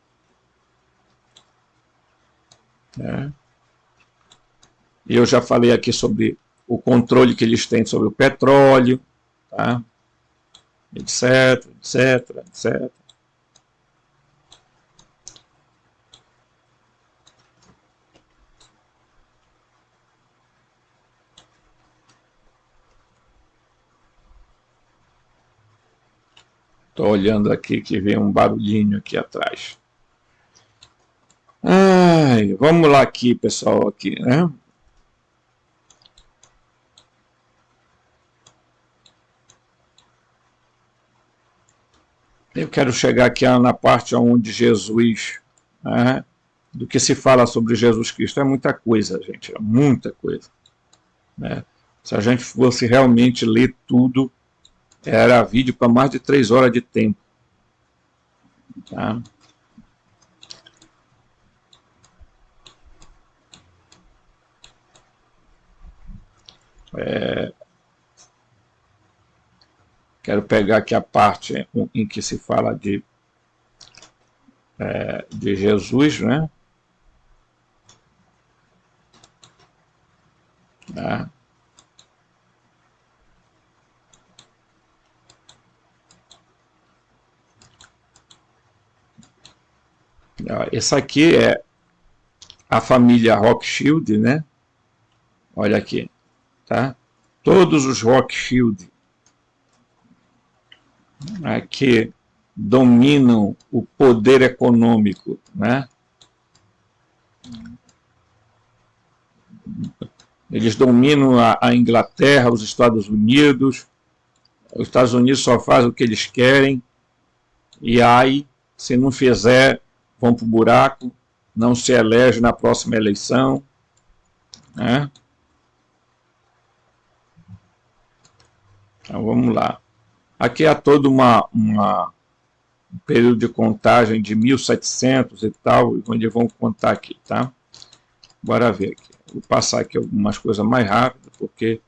E eu já falei aqui sobre o controle que eles têm sobre o petróleo, tá? Etc, etc, etc. Estou olhando aqui que vem um barulhinho aqui atrás. Ai, vamos lá aqui, pessoal, aqui, né? Eu quero chegar aqui na parte onde Jesus, né, do que se fala sobre Jesus Cristo. É muita coisa, gente, é muita coisa. Né? Se a gente fosse realmente ler tudo, era vídeo para mais de 3 horas de tempo. Tá? Quero pegar aqui a parte em que se fala de Jesus, né? Tá? Essa aqui é a família Rothschild, né? Olha aqui, tá? Todos os Rothschild que dominam o poder econômico, né? Eles dominam a Inglaterra, os Estados Unidos. Os Estados Unidos só fazem o que eles querem. E aí, se não fizer, vão para o buraco, não se elege na próxima eleição. Né? Então vamos lá. Aqui há todo um período de contagem de 1700 e tal, onde vamos contar aqui, tá? Bora ver aqui. Vou passar aqui algumas coisas mais rápidas, porque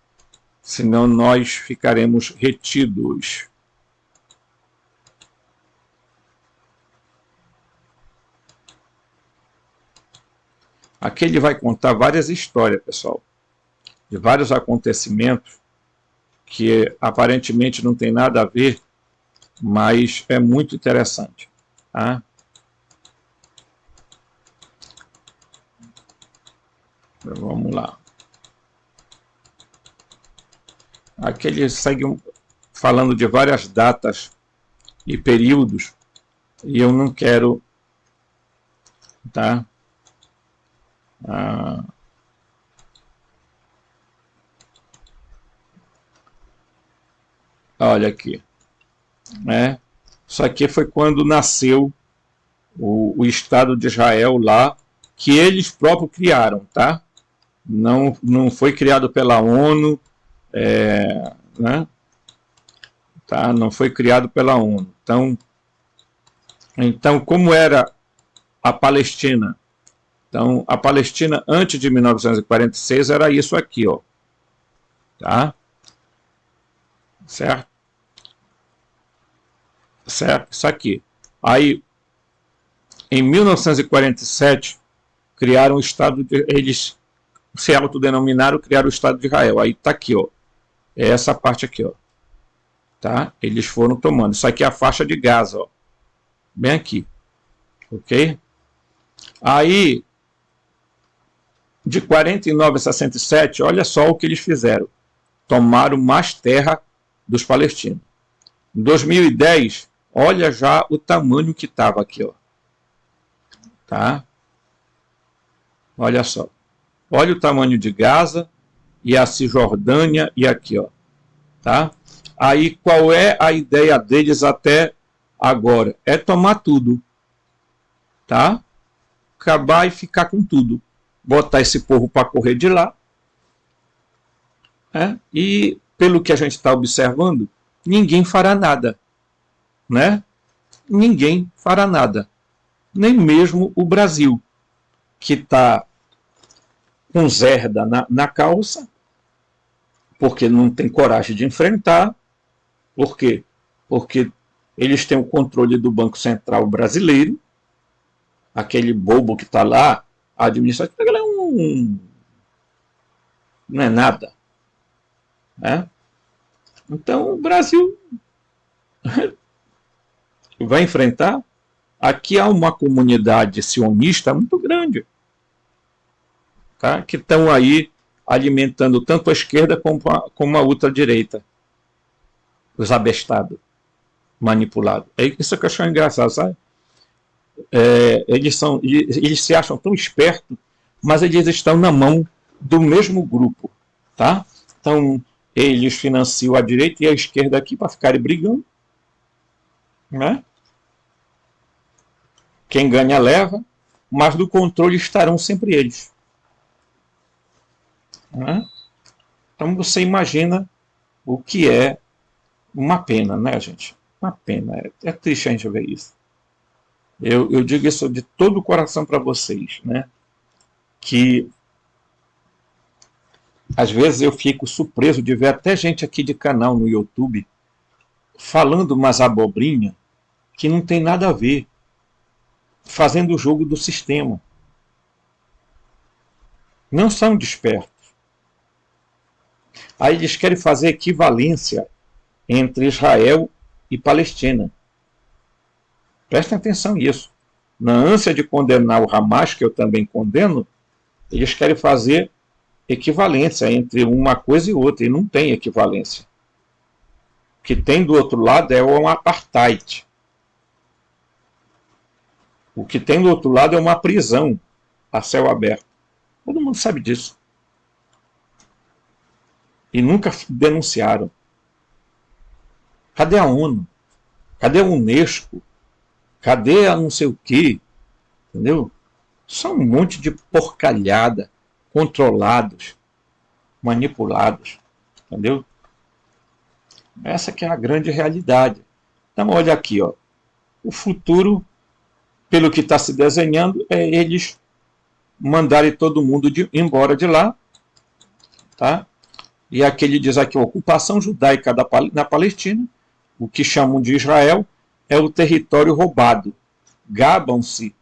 senão nós ficaremos retidos. Aqui ele vai contar várias histórias, pessoal. de vários acontecimentos que aparentemente não tem nada a ver, mas é muito interessante. Tá? Vamos lá. Aqui ele segue falando de várias datas e períodos, e eu não quero, tá? Olha aqui, né? Isso aqui foi quando nasceu o Estado de Israel lá, que eles próprios criaram, tá? Não foi criado pela ONU, né? Tá? Não foi criado pela ONU. Então, como era a Palestina? Então, a Palestina antes de 1946 era isso aqui, ó. Tá? Certo? Certo? Isso aqui. Aí, em 1947, criaram o Estado de... Eles se autodenominaram, criaram o Estado de Israel. Aí tá aqui, ó. É essa parte aqui, ó. Tá? Eles foram tomando. Isso aqui é a faixa de Gaza, ó. Bem aqui. Ok? Aí, de 49 a 67, olha só o que eles fizeram. Tomaram mais terra dos palestinos. Em 2010, olha já o tamanho que estava aqui, ó. Tá? Olha só. Olha o tamanho de Gaza e a Cisjordânia e aqui, ó. Tá? Aí qual é a ideia deles até agora? É tomar tudo. Tá? Acabar e ficar com tudo. Botar esse povo para correr de lá. E pelo que a gente está observando, ninguém fará nada. Né? Ninguém fará nada. Nem mesmo o Brasil, que está com zerda na calça, porque não tem coragem de enfrentar. Por quê? Porque eles têm o controle do Banco Central brasileiro, aquele bobo que está lá, administrativo, ele não é nada. Né? Então o Brasil vai enfrentar. Aqui há uma comunidade sionista muito grande, tá? Que estão aí alimentando tanto a esquerda como a ultradireita. Os abestados, manipulados. É isso que eu acho engraçado, sabe? Eles se acham tão espertos, mas eles estão na mão do mesmo grupo. Tá? Então, eles financiam a direita e a esquerda aqui para ficarem brigando. Né? Quem ganha leva, mas do controle estarão sempre eles. Né? Então você imagina o que é uma pena, né, gente? Uma pena. É triste a gente ver isso. Eu digo isso de todo o coração para vocês, né? Que às vezes eu fico surpreso de ver até gente aqui de canal no YouTube falando umas abobrinha que não tem nada a ver, fazendo o jogo do sistema. Não são despertos. Aí eles querem fazer equivalência entre Israel e Palestina. Prestem atenção nisso. Na ânsia de condenar o Hamas, que eu também condeno, eles querem fazer equivalência entre uma coisa e outra, e não tem equivalência. O que tem do outro lado é um apartheid. O que tem do outro lado é uma prisão a céu aberto. Todo mundo sabe disso. E nunca denunciaram. Cadê a ONU? Cadê a Unesco? Cadê a não sei o quê? Entendeu? São um monte de porcalhada, controlados, manipulados. Entendeu? Essa que é a grande realidade. Então, olha aqui, ó. O futuro, pelo que está se desenhando, é eles mandarem todo mundo embora de lá. Tá? E aqui ele diz aqui, a ocupação judaica na Palestina, o que chamam de Israel, é o território roubado. Gabam-se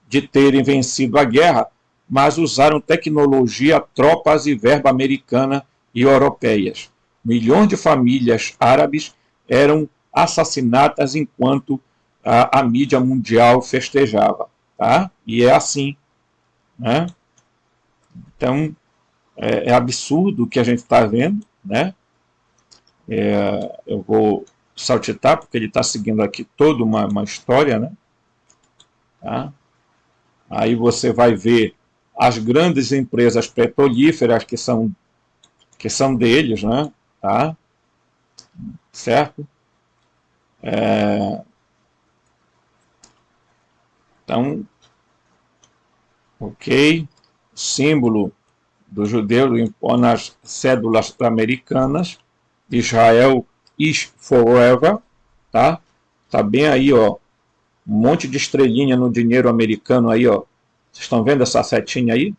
de terem vencido a guerra, mas usaram tecnologia, tropas e verba americana e europeias. Milhões de famílias árabes eram assassinadas enquanto a mídia mundial festejava. Tá? E é assim. Né? Então, é absurdo o que a gente está vendo. Né? Eu vou saltitar, porque ele está seguindo aqui toda uma história. Né? Tá? Aí você vai ver as grandes empresas petrolíferas que são deles, né? Tá? Certo? Então, ok, símbolo do judeu impõe nas cédulas americanas, Israel is forever, tá? Tá bem aí, ó, um monte de estrelinha no dinheiro americano aí, ó. Vocês estão vendo essa setinha aí?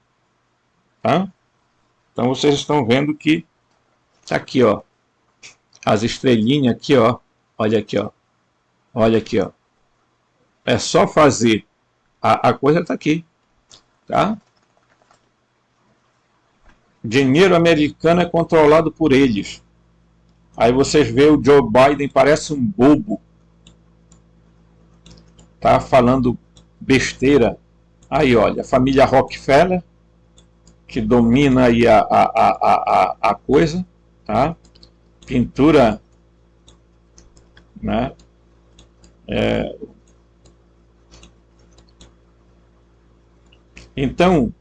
Tá? Então vocês estão vendo que tá aqui, ó, as estrelinhas aqui, ó. Olha aqui, ó. Olha aqui, ó. É só fazer. A coisa tá aqui. Tá? Dinheiro americano é controlado por eles. Aí vocês veem o Joe Biden, parece um bobo. Tá falando besteira. Aí, olha, a família Rockefeller, que domina aí a coisa. Tá? Pintura, né? Então,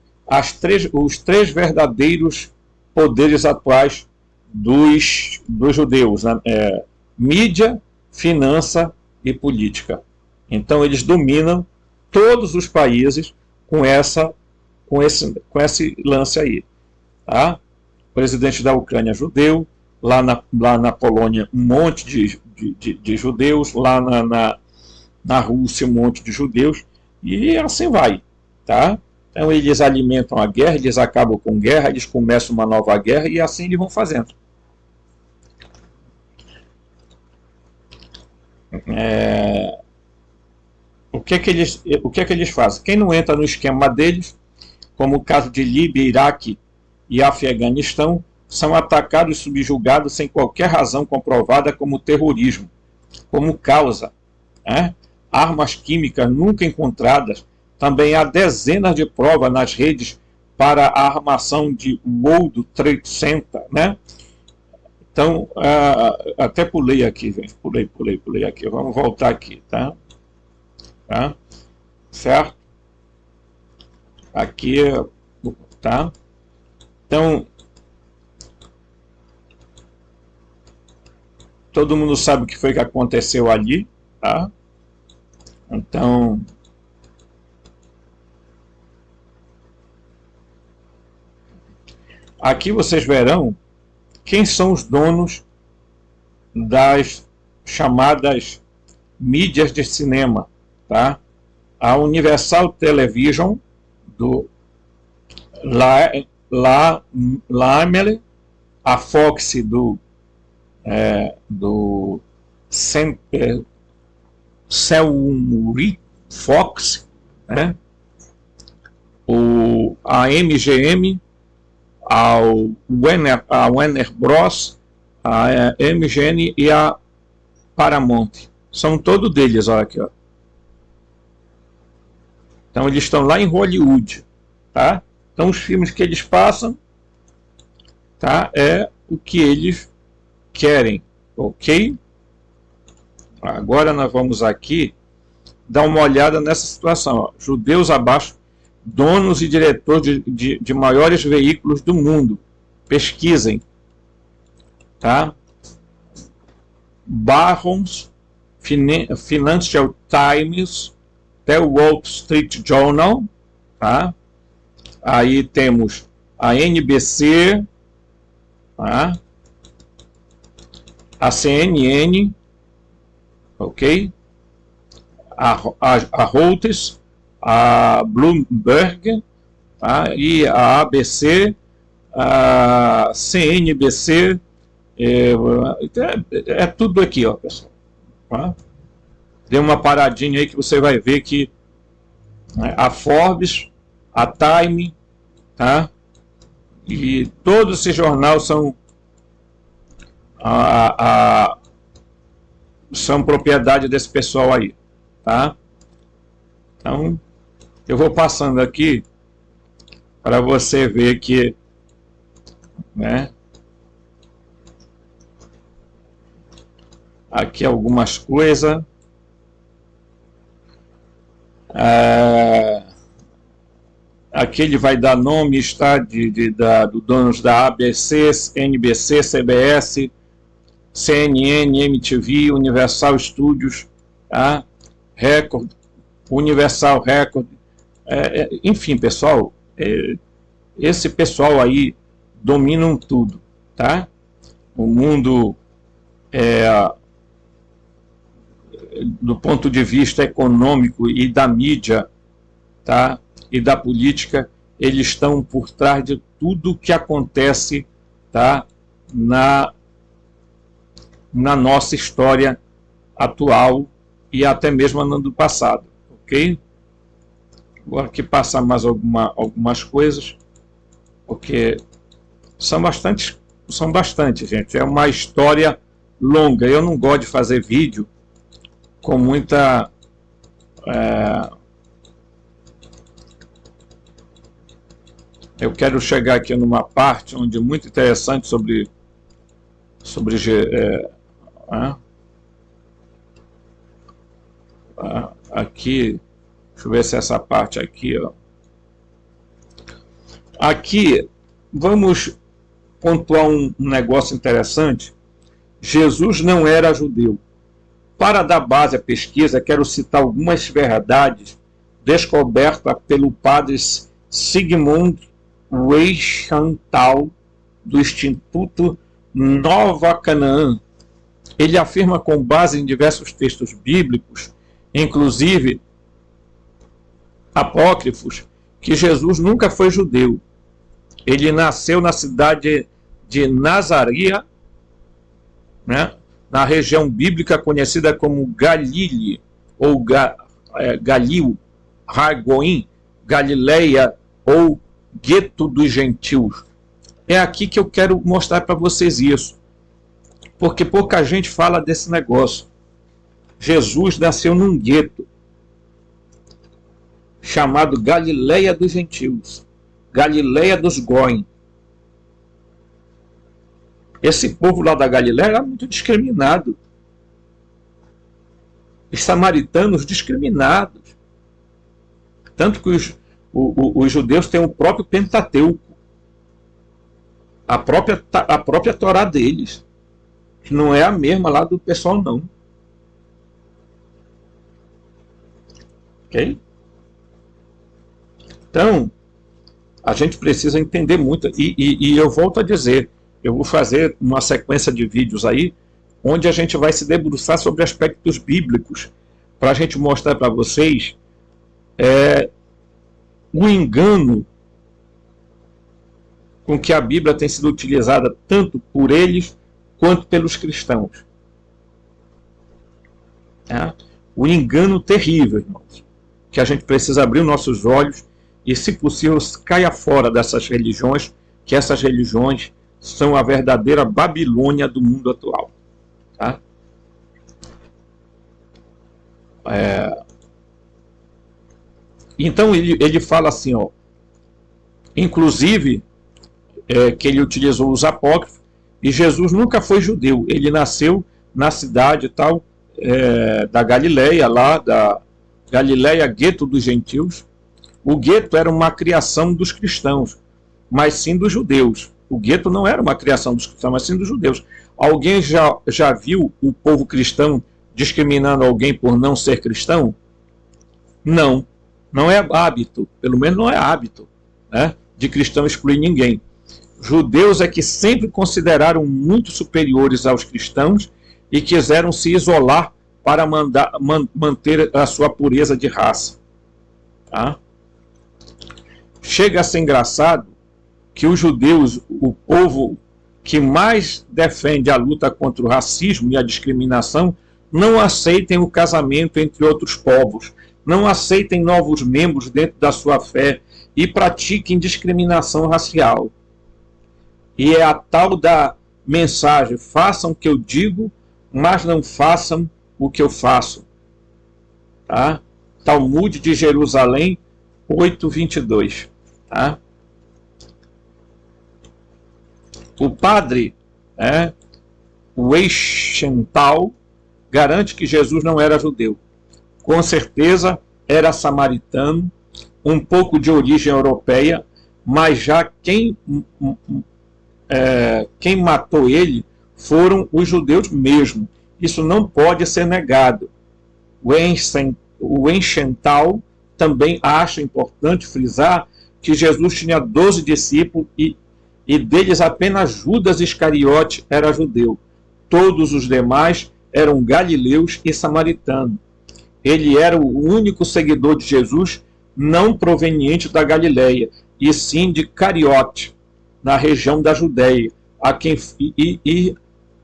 os três verdadeiros poderes atuais dos judeus, né? Mídia, finança e política. Então, eles dominam todos os países com esse lance aí. Tá? O presidente da Ucrânia é judeu, lá na Polônia um monte de judeus, lá na Rússia um monte de judeus, e assim vai. Tá? Então eles alimentam a guerra, eles acabam com guerra, eles começam uma nova guerra e assim eles vão fazendo. O que é que eles fazem? Quem não entra no esquema deles, como o caso de Líbia, Iraque e Afeganistão, são atacados e subjugados sem qualquer razão comprovada como terrorismo, como causa. Né? Armas químicas nunca encontradas. Também há dezenas de provas nas redes para a armação de World Trade Center, né? Então, até pulei aqui, gente. Pulei aqui. Vamos voltar aqui, tá? Tá? Certo? Aqui, tá? Então, todo mundo sabe o que foi que aconteceu ali, tá? Então, aqui vocês verão quem são os donos das chamadas mídias de cinema, tá? A Universal Television, do Laemmle, a Fox do Selmuri Fox, né? A MGM, a Warner Bros, a MGM e a Paramount. São todos deles, olha aqui, ó. Então eles estão lá em Hollywood, tá? Então os filmes que eles passam, tá? É o que eles querem, ok? Agora nós vamos aqui dar uma olhada nessa situação, ó. Judeus abaixo, donos e diretores de maiores veículos do mundo. Pesquisem, tá? Barron's, Financial Times, The Wall Street Journal, tá? Aí temos a NBC, tá? A CNN, ok? A Reuters, a Bloomberg, tá? E a ABC, a CNBC, é tudo aqui, ó, pessoal. Tá? Dê uma paradinha aí que você vai ver que, né, a Forbes, a Time, tá? E todos esses jornais são propriedade desse pessoal aí, tá? Então, eu vou passando aqui para você ver que, né? Aqui algumas coisas. Aqui ele vai dar nome, está do donos da ABC, NBC, CBS, CNN, MTV, Universal Studios, tá? Record, Universal Record, enfim, pessoal, esse pessoal aí dominam tudo, tá? O mundo, do ponto de vista econômico e da mídia, tá? E da política, eles estão por trás de tudo que acontece, tá? Na nossa história atual e até mesmo no do passado, ok? Vou aqui passar mais algumas coisas, porque são bastante, gente. É uma história longa. Eu não gosto de fazer vídeo com muita... eu quero chegar aqui numa parte onde é muito interessante sobre aqui, deixa eu ver se essa parte aqui, ó. Aqui, vamos pontuar um negócio interessante. Jesus não era judeu. Para dar base à pesquisa, quero citar algumas verdades descobertas pelo padre Sigmund Reichenthal, do Instituto Nova Canaã. Ele afirma, com base em diversos textos bíblicos, inclusive apócrifos, que Jesus nunca foi judeu. Ele nasceu na cidade de Nazaré, né, na região bíblica conhecida como Galile, ou Galil, Har-Goim, Galileia, ou gueto dos gentios. É aqui que eu quero mostrar para vocês isso, porque pouca gente fala desse negócio. Jesus nasceu num gueto chamado Galileia dos gentios, Galileia dos Goim. Esse povo lá da Galileia era muito discriminado. Os samaritanos discriminados. Tanto que os judeus têm o próprio Pentateuco, a própria Torá deles, que não é a mesma lá do pessoal, não. Ok? Então, a gente precisa entender muito, e eu volto a dizer, eu vou fazer uma sequência de vídeos aí, onde a gente vai se debruçar sobre aspectos bíblicos, para a gente mostrar para vocês o engano com que a Bíblia tem sido utilizada tanto por eles quanto pelos cristãos. O engano terrível, irmãos, que a gente precisa abrir os nossos olhos e, se possível, caia fora dessas religiões, que essas religiões são a verdadeira Babilônia do mundo atual. Tá? Então ele fala assim, ó, inclusive, que ele utilizou os apócrifos, e Jesus nunca foi judeu. Ele nasceu na cidade tal, da Galileia, lá da Galileia, gueto dos gentios. O gueto era uma criação dos cristãos, mas sim dos judeus. O gueto não era uma criação dos cristãos, mas sim dos judeus. Alguém já viu o povo cristão discriminando alguém por não ser cristão? Não. Não é hábito, pelo menos não é hábito, né, de cristão excluir ninguém. Judeus é que sempre consideraram muito superiores aos cristãos e quiseram se isolar para manter a sua pureza de raça. Tá? Chega a ser engraçado que os judeus, o povo que mais defende a luta contra o racismo e a discriminação, não aceitem o casamento entre outros povos, não aceitem novos membros dentro da sua fé, e pratiquem discriminação racial. E é a tal da mensagem: façam o que eu digo, mas não façam o que eu faço. Tá? Talmud de Jerusalém 8:22. Tá? O padre, o Eichental, garante que Jesus não era judeu. Com certeza era samaritano, um pouco de origem europeia, mas já quem matou ele foram os judeus mesmo. Isso não pode ser negado. O Eichental também acha importante frisar que Jesus tinha 12 discípulos e deles apenas Judas Iscariote era judeu. Todos os demais eram galileus e samaritanos. Ele era o único seguidor de Jesus não proveniente da Galileia, e sim de Cariote, na região da Judéia.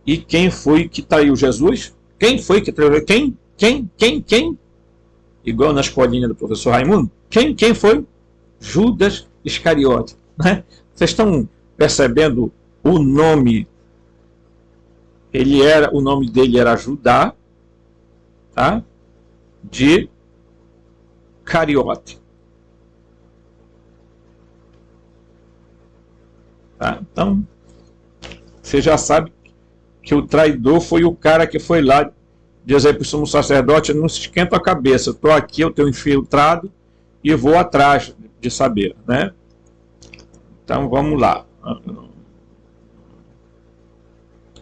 E quem foi que traiu Jesus? Quem foi que traiu? Quem? Igual na escolinha do professor Raimundo. Quem foi? Judas Iscariote. Né? Vocês estão percebendo o nome? O nome dele era Judá, tá? De Cariote. Tá? Então, você já sabe que o traidor foi o cara que foi lá dizer para o sumo sacerdote: não se esquenta a cabeça, eu estou aqui, eu tenho infiltrado e vou atrás de saber, né? Então vamos lá.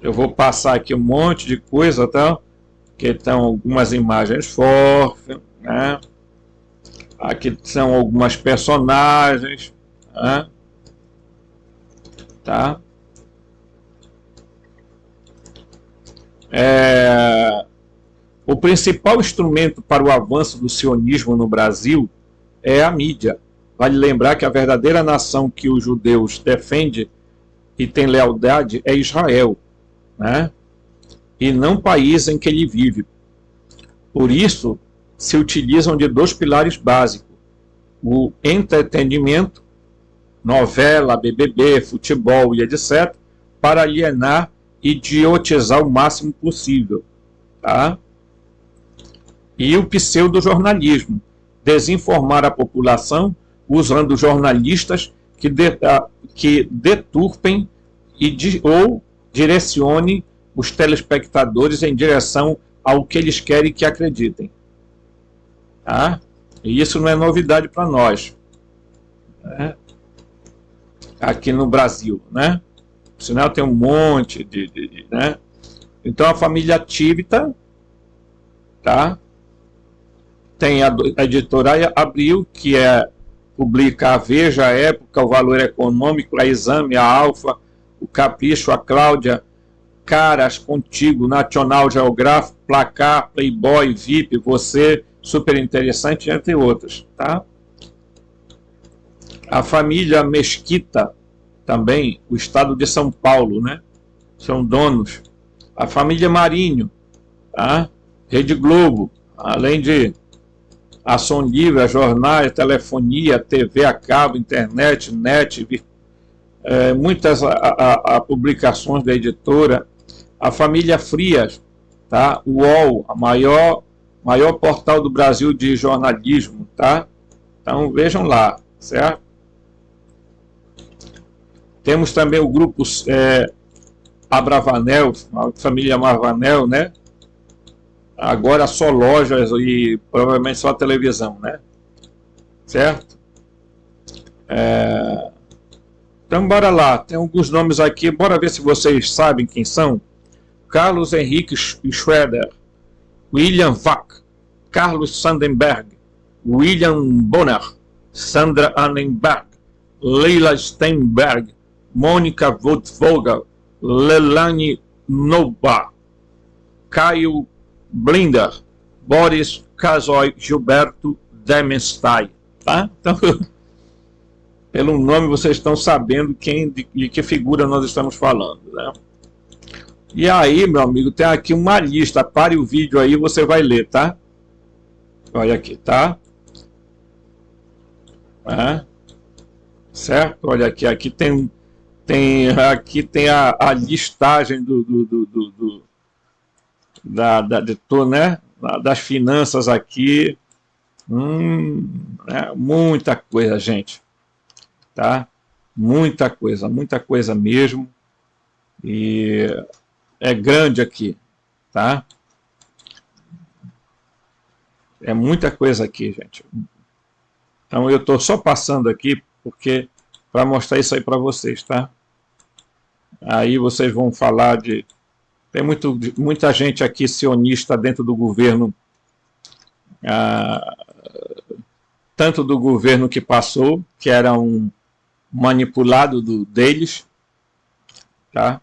Eu vou passar aqui um monte de coisa, tá? Que estão algumas imagens fortes, né? Aqui são algumas personagens, né? Tá? O principal instrumento para o avanço do sionismo no Brasil é a mídia. Vale lembrar que a verdadeira nação que os judeus defendem e tem lealdade é Israel, né? E não o país em que ele vive. Por isso, se utilizam de dois pilares básicos: o entretenimento, novela, BBB, futebol e etc., para alienar e idiotizar o máximo possível. Tá? E o pseudo-jornalismo, desinformar a população usando jornalistas que deturpem ou direcionem os telespectadores em direção ao que eles querem que acreditem. Tá? E isso não é novidade para nós, né? Aqui no Brasil, né? O sinal tem um monte né? Então a família Tivita, tá? Tem a editora Abril, que publica a Veja, a Época, o Valor Econômico, a Exame, a Alfa, o Capricho, a Cláudia, Caras, Contigo, National Geographic, Placar, Playboy, VIP, Você, Super Interessante, entre outras, tá? A família Mesquita, também, o estado de São Paulo, né? São donos. A família Marinho, tá? Rede Globo, além de Ação Livre, jornais, telefonia, TV a cabo, internet, muitas publicações da editora. A família Frias, tá? O UOL, a maior portal do Brasil de jornalismo, tá? Então vejam lá, certo? Temos também o grupo Abravanel, a família Abravanel, né? Agora só lojas e provavelmente só televisão, né? Certo? Então bora lá, tem alguns nomes aqui, bora ver se vocês sabem quem são. Carlos Henrique Schroeder, William Vac, Carlos Sandenberg, William Bonner, Sandra Annenberg, Leila Steinberg, Mônica Votvogel, Lelane Noba, Caio Blinder, Boris Casoy, Gilberto Demenstein, tá? Então, pelo nome vocês estão sabendo de que figura nós estamos falando, né? E aí, meu amigo, tem aqui uma lista. Pare o vídeo aí, você vai ler, tá? Olha aqui, tá? certo? Olha aqui, aqui tem a listagem né, das finanças aqui. Muita coisa, gente, tá? Muita coisa mesmo. E é grande aqui, tá? É muita coisa aqui, gente. Então eu estou só passando aqui porque para mostrar isso aí para vocês, tá? Aí vocês vão falar de... Tem muita gente aqui sionista dentro do governo, tanto do governo que passou, que era um manipulado deles, tá?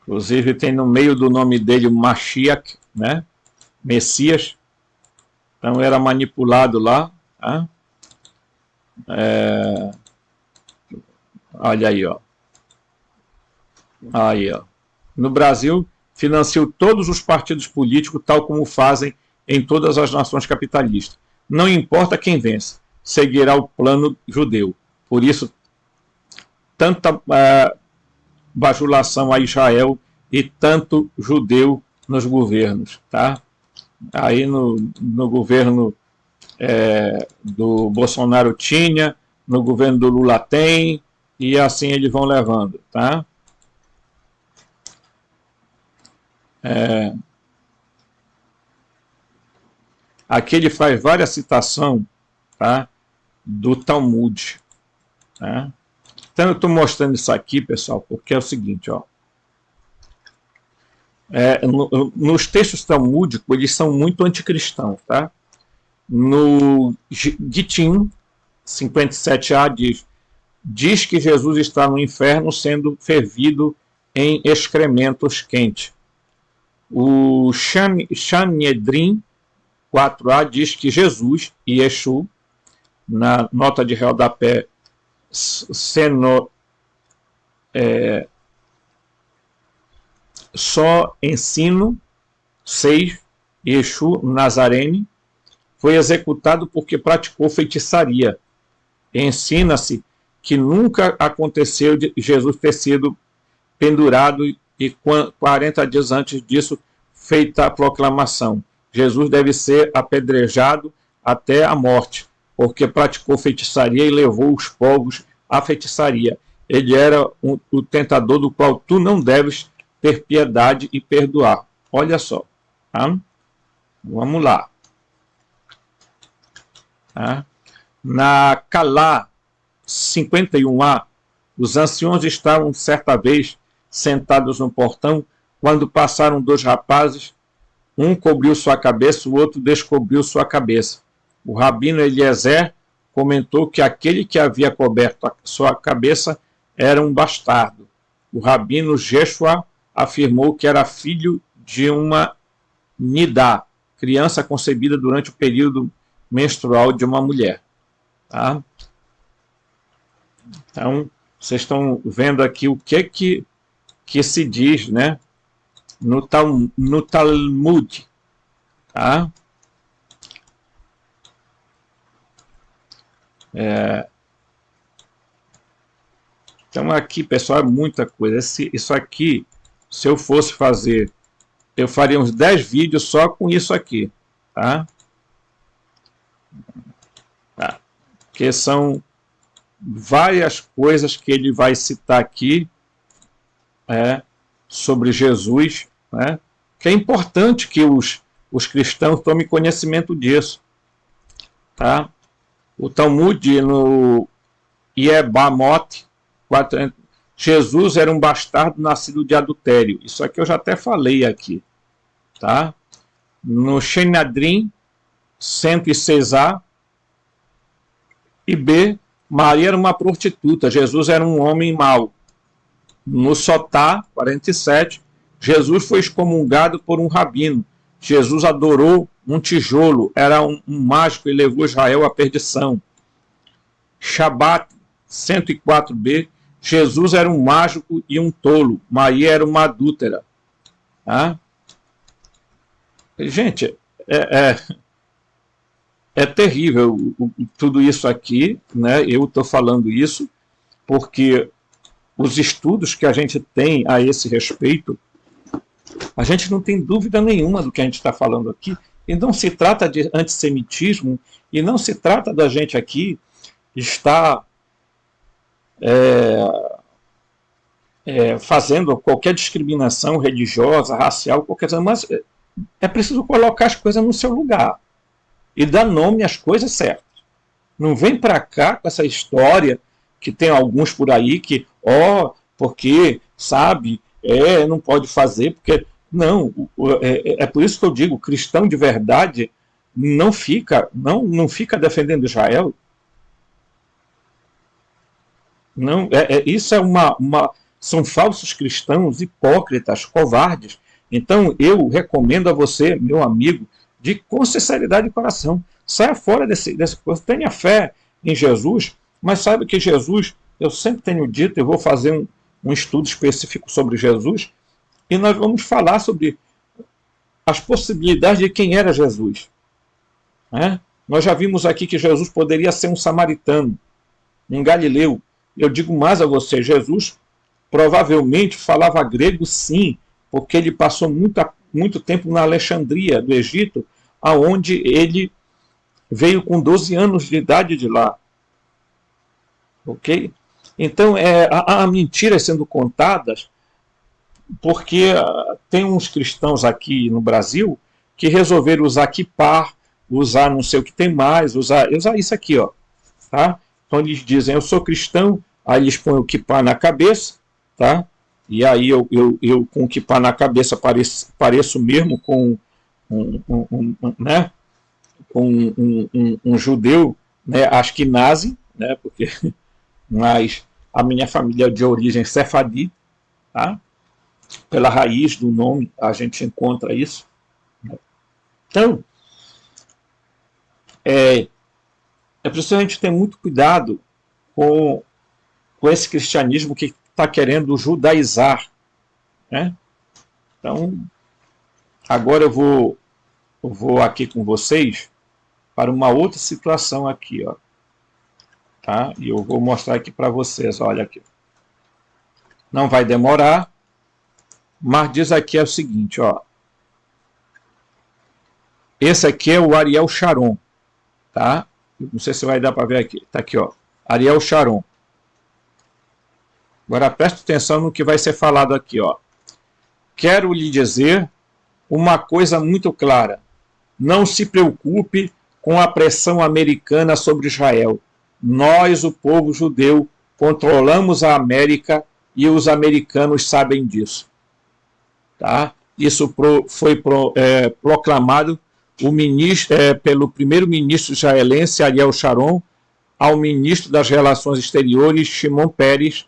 Inclusive tem no meio do nome dele o Mashiach, né? Messias. Então era manipulado lá, tá? Olha aí, ó. Aí, ó. No Brasil, financiou todos os partidos políticos, tal como fazem em todas as nações capitalistas. Não importa quem vence, seguirá o plano judeu. Por isso, tanta bajulação a Israel e tanto judeu nos governos, tá? Aí no governo do Bolsonaro tinha, no governo do Lula tem, e assim eles vão levando, tá? Aqui ele faz várias citações, tá, do Talmud, tá? Então eu estou mostrando isso aqui, pessoal, porque é o seguinte, ó. Nos textos talmúdicos, eles são muito anticristãos, tá? No Gitim 57a diz que Jesus está no inferno sendo fervido em excrementos quentes. O Sanhedrin 4a diz que Jesus e Yeshua, na nota de rodapé só ensino 6, Yeshua Nazarene, foi executado porque praticou feitiçaria. Ensina-se que nunca aconteceu de Jesus ter sido pendurado e 40 dias antes disso feita a proclamação. Jesus deve ser apedrejado até a morte, porque praticou feitiçaria e levou os povos à feitiçaria. Ele era o tentador do qual tu não deves ter piedade e perdoar. Olha só. Tá? Vamos lá. Tá? Na Calá 51a, os anciões estavam certa vez sentados no portão quando passaram dois rapazes. Um cobriu sua cabeça, o outro descobriu sua cabeça. O rabino Eliezer comentou que aquele que havia coberto a sua cabeça era um bastardo. O rabino Jeshua afirmou que era filho de uma nidá, criança concebida durante o período menstrual de uma mulher. Tá? Então, vocês estão vendo aqui o que se diz, né, no Talmud. Tá? Então aqui, pessoal, é muita coisa. Isso aqui, se eu fosse fazer, eu faria uns 10 vídeos só com isso aqui. Tá? Porque são várias coisas que ele vai citar aqui sobre Jesus, né? Que é importante que os cristãos tomem conhecimento disso. Tá? O Talmud, no Yebamot, Jesus era um bastardo nascido de adultério. Isso aqui eu já até falei aqui. Tá? No Sanhedrin 106a e B, Maria era uma prostituta, Jesus era um homem mau. No Sotá 47, Jesus foi excomungado por um rabino. Jesus adorou um tijolo, era um mágico e levou Israel à perdição. Shabat 104b, Jesus era um mágico e um tolo, Maria era uma adúltera. Tá? Gente, é terrível tudo isso aqui, né? Eu estou falando isso porque os estudos que a gente tem a esse respeito, a gente não tem dúvida nenhuma do que a gente está falando aqui, e não se trata de antissemitismo, e não se trata da gente aqui estar fazendo qualquer discriminação religiosa, racial, qualquer coisa, mas é preciso colocar as coisas no seu lugar e dar nome às coisas certas. Não vem para cá com essa história que tem alguns por aí que, porque, sabe, não pode fazer, porque... Não, é por isso que eu digo, cristão de verdade não fica defendendo Israel. Não, isso são falsos cristãos, hipócritas, covardes. Então eu recomendo a você, meu amigo, com sinceridade de coração, saia fora desse coisa, tenha fé em Jesus, mas saiba que Jesus, eu sempre tenho dito, eu vou fazer um estudo específico sobre Jesus, e nós vamos falar sobre as possibilidades de quem era Jesus. Nós já vimos aqui que Jesus poderia ser um samaritano, um galileu. Eu digo mais a você, Jesus provavelmente falava grego sim, porque ele passou muito tempo na Alexandria, do Egito, aonde ele veio com 12 anos de idade de lá. Ok? Então, há mentiras sendo contadas, porque tem uns cristãos aqui no Brasil que resolveram usar kippah, usar não sei o que tem mais, usar isso aqui, ó, tá? Então eles dizem, eu sou cristão, aí eles põem o kippah na cabeça, tá? E aí eu com o kippah na cabeça pareço mesmo com né? Com um judeu, né? Ashkenazi, né? Porque mas a minha família é de origem sefadi, tá? Pela raiz do nome a gente encontra isso. Então, é preciso a gente ter muito cuidado com esse cristianismo que está querendo judaizar. Né? Então, agora eu vou aqui com vocês para uma outra situação aqui. Ó. Tá? E eu vou mostrar aqui para vocês. Olha aqui. Não vai demorar. Mas diz aqui o seguinte, ó. Esse aqui é o Ariel Sharon, tá? Não sei se vai dar para ver aqui. Tá aqui, ó. Ariel Sharon. Agora preste atenção no que vai ser falado aqui, ó. Quero lhe dizer uma coisa muito clara. Não se preocupe com a pressão americana sobre Israel. Nós, o povo judeu, controlamos a América e os americanos sabem disso. Tá? Isso foi proclamado pelo primeiro-ministro israelense Ariel Sharon ao ministro das Relações Exteriores Shimon Peres,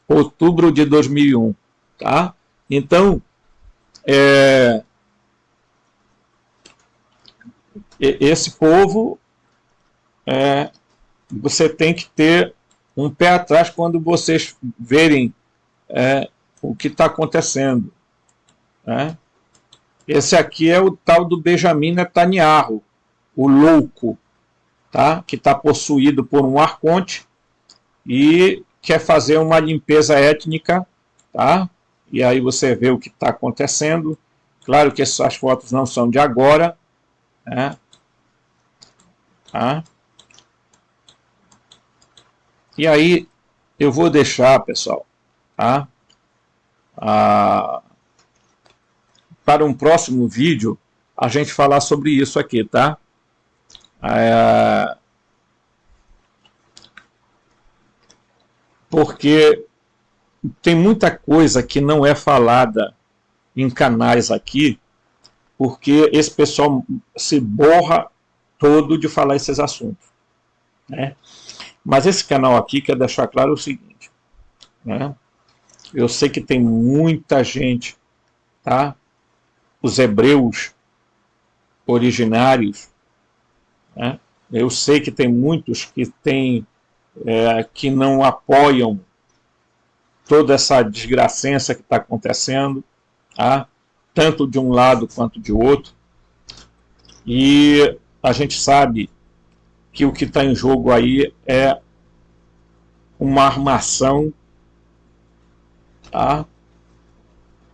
outubro de 2001. Tá? Então, esse povo, você tem que ter um pé atrás quando vocês verem o que está acontecendo. Esse aqui é o tal do Benjamin Netanyahu, o louco, tá? Que está possuído por um arconte e quer fazer uma limpeza étnica, tá? E aí você vê o que está acontecendo. Claro que essas fotos não são de agora, né? Tá? E aí eu vou deixar, pessoal, tá? Para um próximo vídeo, a gente falar sobre isso aqui, tá? Porque tem muita coisa que não é falada em canais aqui, porque esse pessoal se borra todo de falar esses assuntos. Né? Mas esse canal aqui quer deixar claro o seguinte, né? Eu sei que tem muita gente, tá? Os hebreus originários, né? Eu sei que tem muitos que não apoiam toda essa desgracença que está acontecendo, tá? Tanto de um lado quanto de outro, e a gente sabe que o que está em jogo aí é uma armação, tá?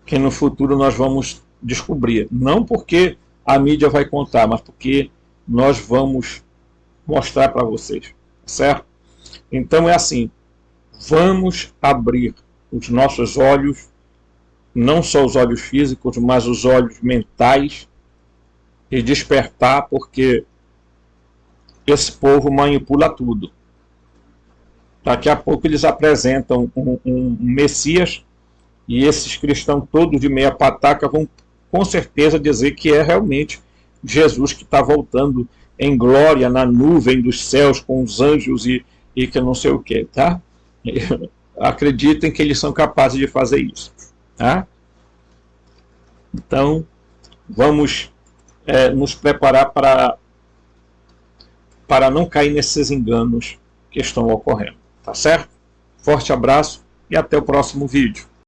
Que no futuro nós vamos descobrir. Não porque a mídia vai contar, mas porque nós vamos mostrar para vocês, certo? Então é assim, vamos abrir os nossos olhos, não só os olhos físicos, mas os olhos mentais, e despertar, porque esse povo manipula tudo. Daqui a pouco eles apresentam um Messias, e esses cristãos todos de meia pataca vão com certeza dizer que é realmente Jesus que está voltando em glória na nuvem dos céus com os anjos e que não sei o que, tá? Acreditem que eles são capazes de fazer isso, tá? Então, vamos nos preparar para não cair nesses enganos que estão ocorrendo, tá certo? Forte abraço e até o próximo vídeo.